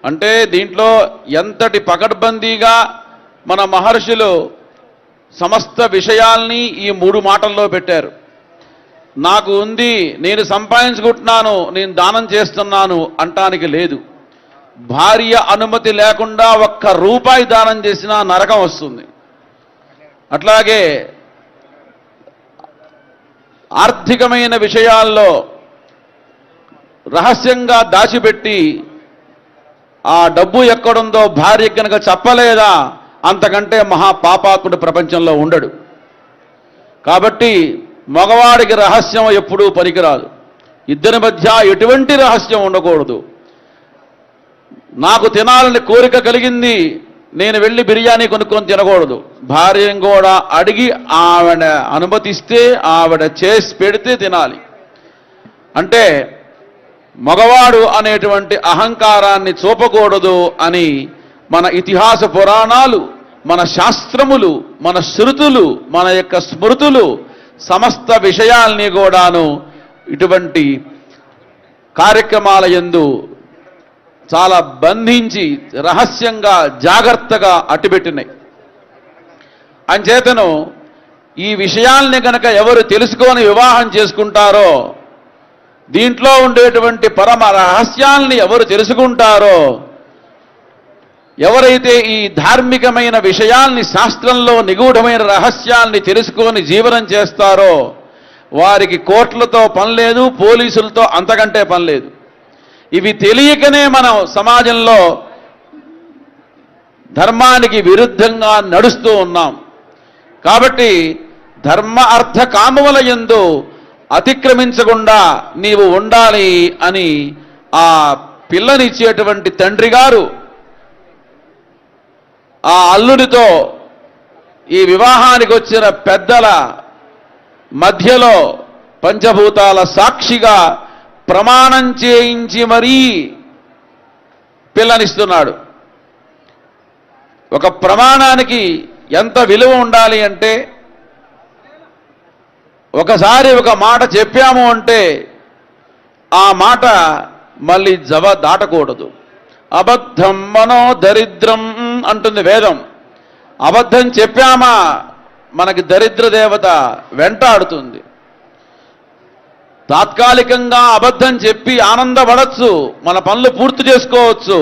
అంటే దీంట్లో ఎంతటి పకడ్బందీగా మన మహర్షులు సమస్త విషయాల్ని ఈ 3 మాటల్లో పెట్టారు. నాకు ఉంది, నేను సంపాదించుకుంటున్నాను, నేను దానం చేస్తున్నాను అంటానికి లేదు. భార్య అనుమతి లేకుండా ₹1 దానం చేసినా నరకం వస్తుంది. అట్లాగే ఆర్థికమైన విషయాల్లో రహస్యంగా దాచిపెట్టి ఆ డబ్బు ఎక్కడుందో భార్య కనుక చెప్పలేదా అంతకంటే మహాపాపాత్ముడు ప్రపంచంలో ఉండడు. కాబట్టి మగవాడికి రహస్యం ఎప్పుడూ పనికిరాదు. ఇద్దరి మధ్య ఎటువంటి రహస్యం ఉండకూడదు. నాకు తినాలని కోరిక కలిగింది, నేను వెళ్ళి బిర్యానీ కొనుక్కొని తినకూడదు. భార్యను కూడా అడిగి ఆవిడ అనుమతిస్తే ఆవిడ చేసి పెడితే తినాలి. అంటే మగవాడు అనేటువంటి అహంకారాన్ని చూపకూడదు అని మన ఇతిహాస పురాణాలు, మన శాస్త్రములు, మన శృతులు, మన యొక్క స్మృతులు సమస్త విషయాల్ని కూడాను ఇటువంటి కార్యక్రమాల యందు చాలా బంధించి రహస్యంగా జాగ్రత్తగా అట్టిపెట్టినాయి. అంచేతను ఈ విషయాల్ని గనక ఎవరు తెలుసుకొని వివాహం చేసుకుంటారో, దీంట్లో ఉండేటువంటి పరమ రహస్యాల్ని ఎవరు తెలుసుకుంటారో, ఎవరైతే ఈ ధార్మికమైన విషయాల్ని, శాస్త్రంలో నిగూఢమైన రహస్యాల్ని తెలుసుకొని జీవనం చేస్తారో వారికి కోర్టులతో పని లేదు, పోలీసులతో అంతకంటే పని లేదు. ఇవి తెలియకనే మనం సమాజంలో ధర్మానికి విరుద్ధంగా నడుస్తూ ఉన్నాం. కాబట్టి ధర్మ అర్థ కామముల యందు అతిక్రమించకుండా నీవు ఉండాలి అని ఆ పిల్లనిచ్చేటువంటి తండ్రి గారు ఆ అల్లుడితో ఈ వివాహానికి వచ్చిన పెద్దల మధ్యలో పంచభూతాల సాక్షిగా ప్రమాణం చేయించి మరీ పిల్లనిస్తున్నాడు. ఒక ప్రమాణానికి ఎంత విలువ ఉండాలి అంటే, ఒకసారి ఒక మాట చెప్పాము అంటే ఆ మాట మళ్ళీ దాటకూడదు. అబద్ధం మనో దరిద్రం అంటుంది వేదం. అబద్ధం చెప్పామా మనకి దరిద్ర దేవత వెంటాడుతుంది. తాత్కాలికంగా అబద్ధం చెప్పి ఆనందపడచ్చు, మన పనులు పూర్తి చేసుకోవచ్చు.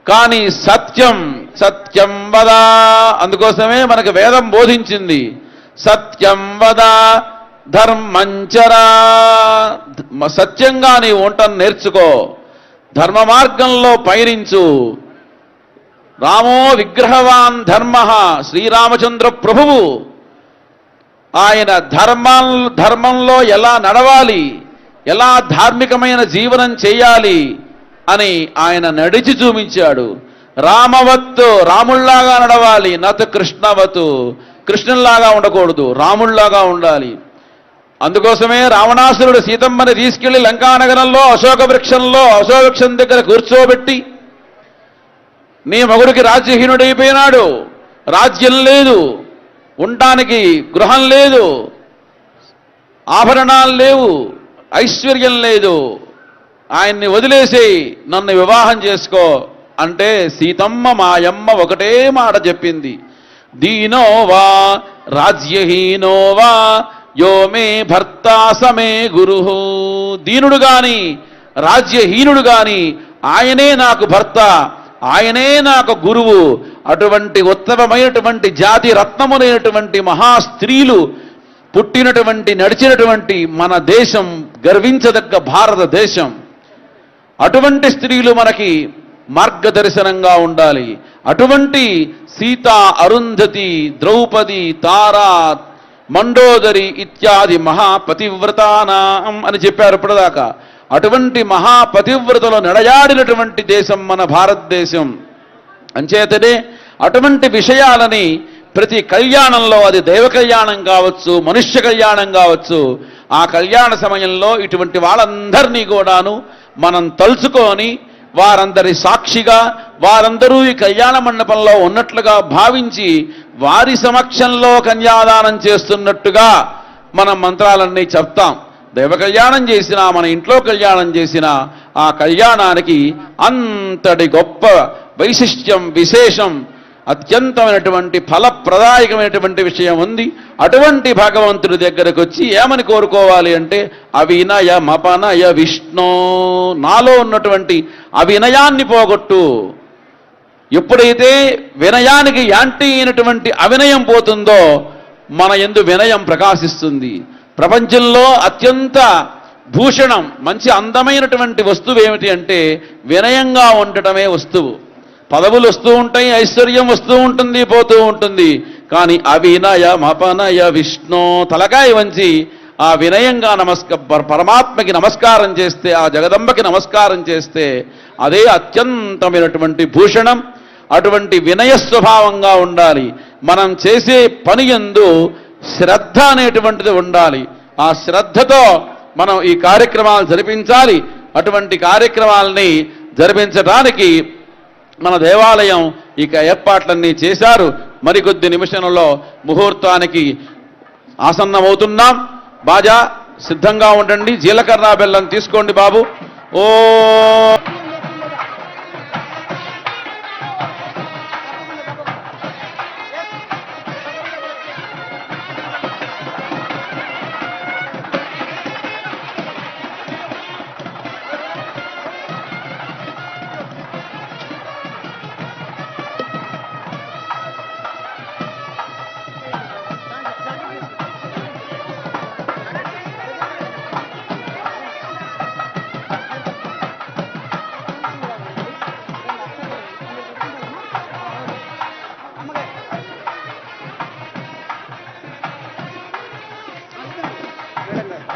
కానీ సత్యం సత్యం వద, అందుకోసమే మనకు వేదం బోధించింది సత్యం వద ధర్మంచరా. సత్యంగా నీ వంటను నేర్చుకో, ధర్మ మార్గంలో పయనించు. రామో విగ్రహవాన్ ధర్మ, శ్రీరామచంద్ర ప్రభువు ఆయన ధర్మంలో ఎలా నడవాలి, ఎలా ధార్మికమైన జీవనం చేయాలి అని ఆయన నడిచి చూపించాడు. రామవత్తు, రాముళ్లాగా నడవాలి, నత్ కృష్ణవతు, కృష్ణుల్లాగా ఉండకూడదు, రాముళ్లాగా ఉండాలి. అందుకోసమే రావణాసురుడు సీతమ్మని తీసుకెళ్లి లంకానగరంలో అశోక వృక్షం దగ్గర కూర్చోబెట్టి, నీ మగుడికి రాజ్యహీనుడైపోయినాడు, రాజ్యం లేదు, ఉండటానికి గృహం లేదు, ఆభరణాలు లేవు, ఐశ్వర్యం లేదు, ఆయన్ని వదిలేసి నన్ను వివాహం చేసుకో అంటే సీతమ్మ మాయమ్మ ఒకటే మాట చెప్పింది, దీనోవా రాజ్యహీనోవా యో మే భర్త సమే గురు. దీనుడు గాని రాజ్యహీనుడు గాని ఆయనే నాకు భర్త, ఆయనే నాకు గురువు. అటువంటి ఉత్తమమైనటువంటి జాతి రత్నములైనటువంటి మహాస్త్రీలు పుట్టినటువంటి నడిచినటువంటి మన దేశం, గర్వించదగ్గ భారతదేశం. అటువంటి స్త్రీలు మనకి మార్గదర్శనంగా ఉండాలి. అటువంటి సీత, అరుంధతి, ద్రౌపది, తారా, మండోదరి ఇత్యాది మహాపతివ్రతానాం అని చెప్పారు ఇప్పటిదాకా. అటువంటి మహాపతివ్రతలో నడయాడినటువంటి దేశం మన భారతదేశం. అంచేతనే అటువంటి విషయాలని ప్రతి కళ్యాణంలో, అది దైవ కళ్యాణం కావచ్చు, మనుష్య కళ్యాణం కావచ్చు, ఆ కళ్యాణ సమయంలో ఇటువంటి వాళ్ళందరినీ కూడాను మనం తలుచుకొని వారందరి సాక్షిగా వారందరూ ఈ కళ్యాణ మండపంలో ఉన్నట్లుగా భావించి వారి సమక్షంలో కన్యాదానం చేస్తున్నట్టుగా మనం మంత్రాలన్నీ చెప్తాం. దైవ కళ్యాణం చేసినా, మన ఇంట్లో కళ్యాణం చేసినా ఆ కళ్యాణానికి అంతటి గొప్ప వైశిష్ట్యం, విశేషం, అత్యంతమైనటువంటి ఫలప్రదాయకమైనటువంటి విషయం ఉంది. అటువంటి భగవంతుడి దగ్గరకు వచ్చి ఏమని కోరుకోవాలి అంటే, అవినయమపనయ విష్ణు, నాలో ఉన్నటువంటి అవినయాన్ని పోగొట్టు. ఎప్పుడైతే వినయానికి యాంటీ అయినటువంటి అవినయం పోతుందో మన యందు వినయం ప్రకాశిస్తుంది. ప్రపంచంలో అత్యంత భూషణం, మంచి అందమైనటువంటి వస్తువు ఏమిటి అంటే వినయంగా ఉండటమే వస్తువు. పదవులు వస్తూ ఉంటాయి, ఐశ్వర్యం వస్తూ ఉంటుంది, పోతూ ఉంటుంది, కానీ అవినయమపనయ విష్ణు, తలకాయ వంచి ఆ వినయంగా పరమాత్మకి నమస్కారం చేస్తే, ఆ జగదంబకి నమస్కారం చేస్తే అదే అత్యంతమైనటువంటి భూషణం. అటువంటి వినయ స్వభావంగా ఉండాలి. మనం చేసే పని యందు శ్రద్ధ అనేటువంటిది ఉండాలి. ఆ శ్రద్ధతో మనం ఈ కార్యక్రమాలు జరిపించాలి. అటువంటి కార్యక్రమాలని జరిపించడానికి మన దేవాలయం ఇక ఏర్పాట్లన్నీ చేశారు. మరికొద్ది నిమిషంలో ముహూర్తానికి ఆసన్నమవుతున్నాం. బాజా సిద్ధంగా ఉండండి. జీలకర్ర బెల్లం తీసుకోండి బాబు. ఓ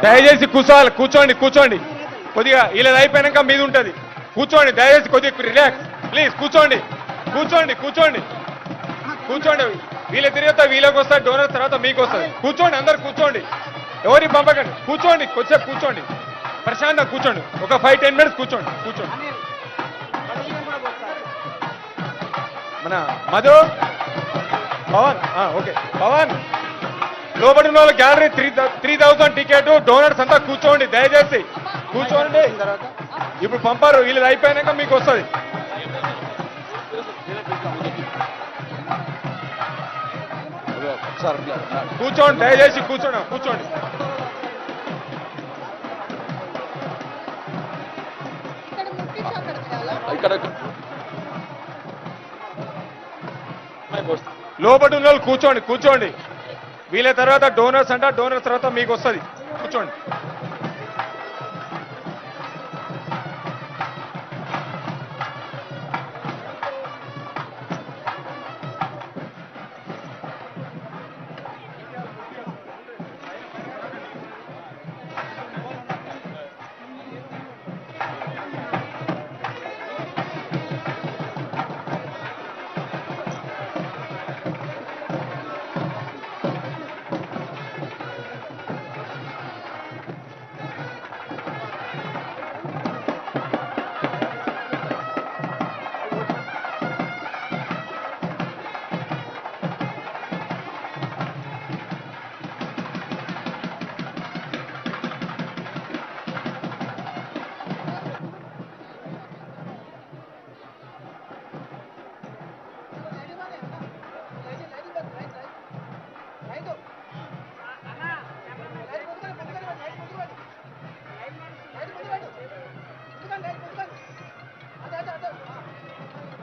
దయచేసి కూర్చోండి. కొద్దిగా ఇలా అయిపోయాక మీద ఉంటుంది. కూర్చోండి, దయచేసి కొద్దిగా రిలాక్స్ ప్లీజ్. కూర్చోండి. వీళ్ళ తిరిగితే వీళ్ళకి వస్తారు, డోనర్ తర్వాత మీకు వస్తుంది. కూర్చోండి, అందరు కూర్చోండి, ఎవరికి పంపకండి. కూర్చోండి, కొద్దిసేపు కూర్చోండి, ప్రశాంతంగా కూర్చోండి. ఒక 5-10 మినిట్స్ కూర్చోండి. మన మధు, పవన్, ఓకే పవన్, లోపలి ఉన్న గ్యాలరీ 3000 టికెట్, డోనర్స్ అంతా కూర్చోండి, దయచేసి కూర్చోండి. ఇప్పుడు పంపారు, వీళ్ళు అయిపోయాక మీకు వస్తుంది. కూర్చోండి, దయచేసి కూర్చోండి. లోపలి ఉన్న వాళ్ళు కూర్చోండి. వీళ్ళ తర్వాత డోనర్స్ తర్వాత మీకు వస్తుంది. కూర్చోండి.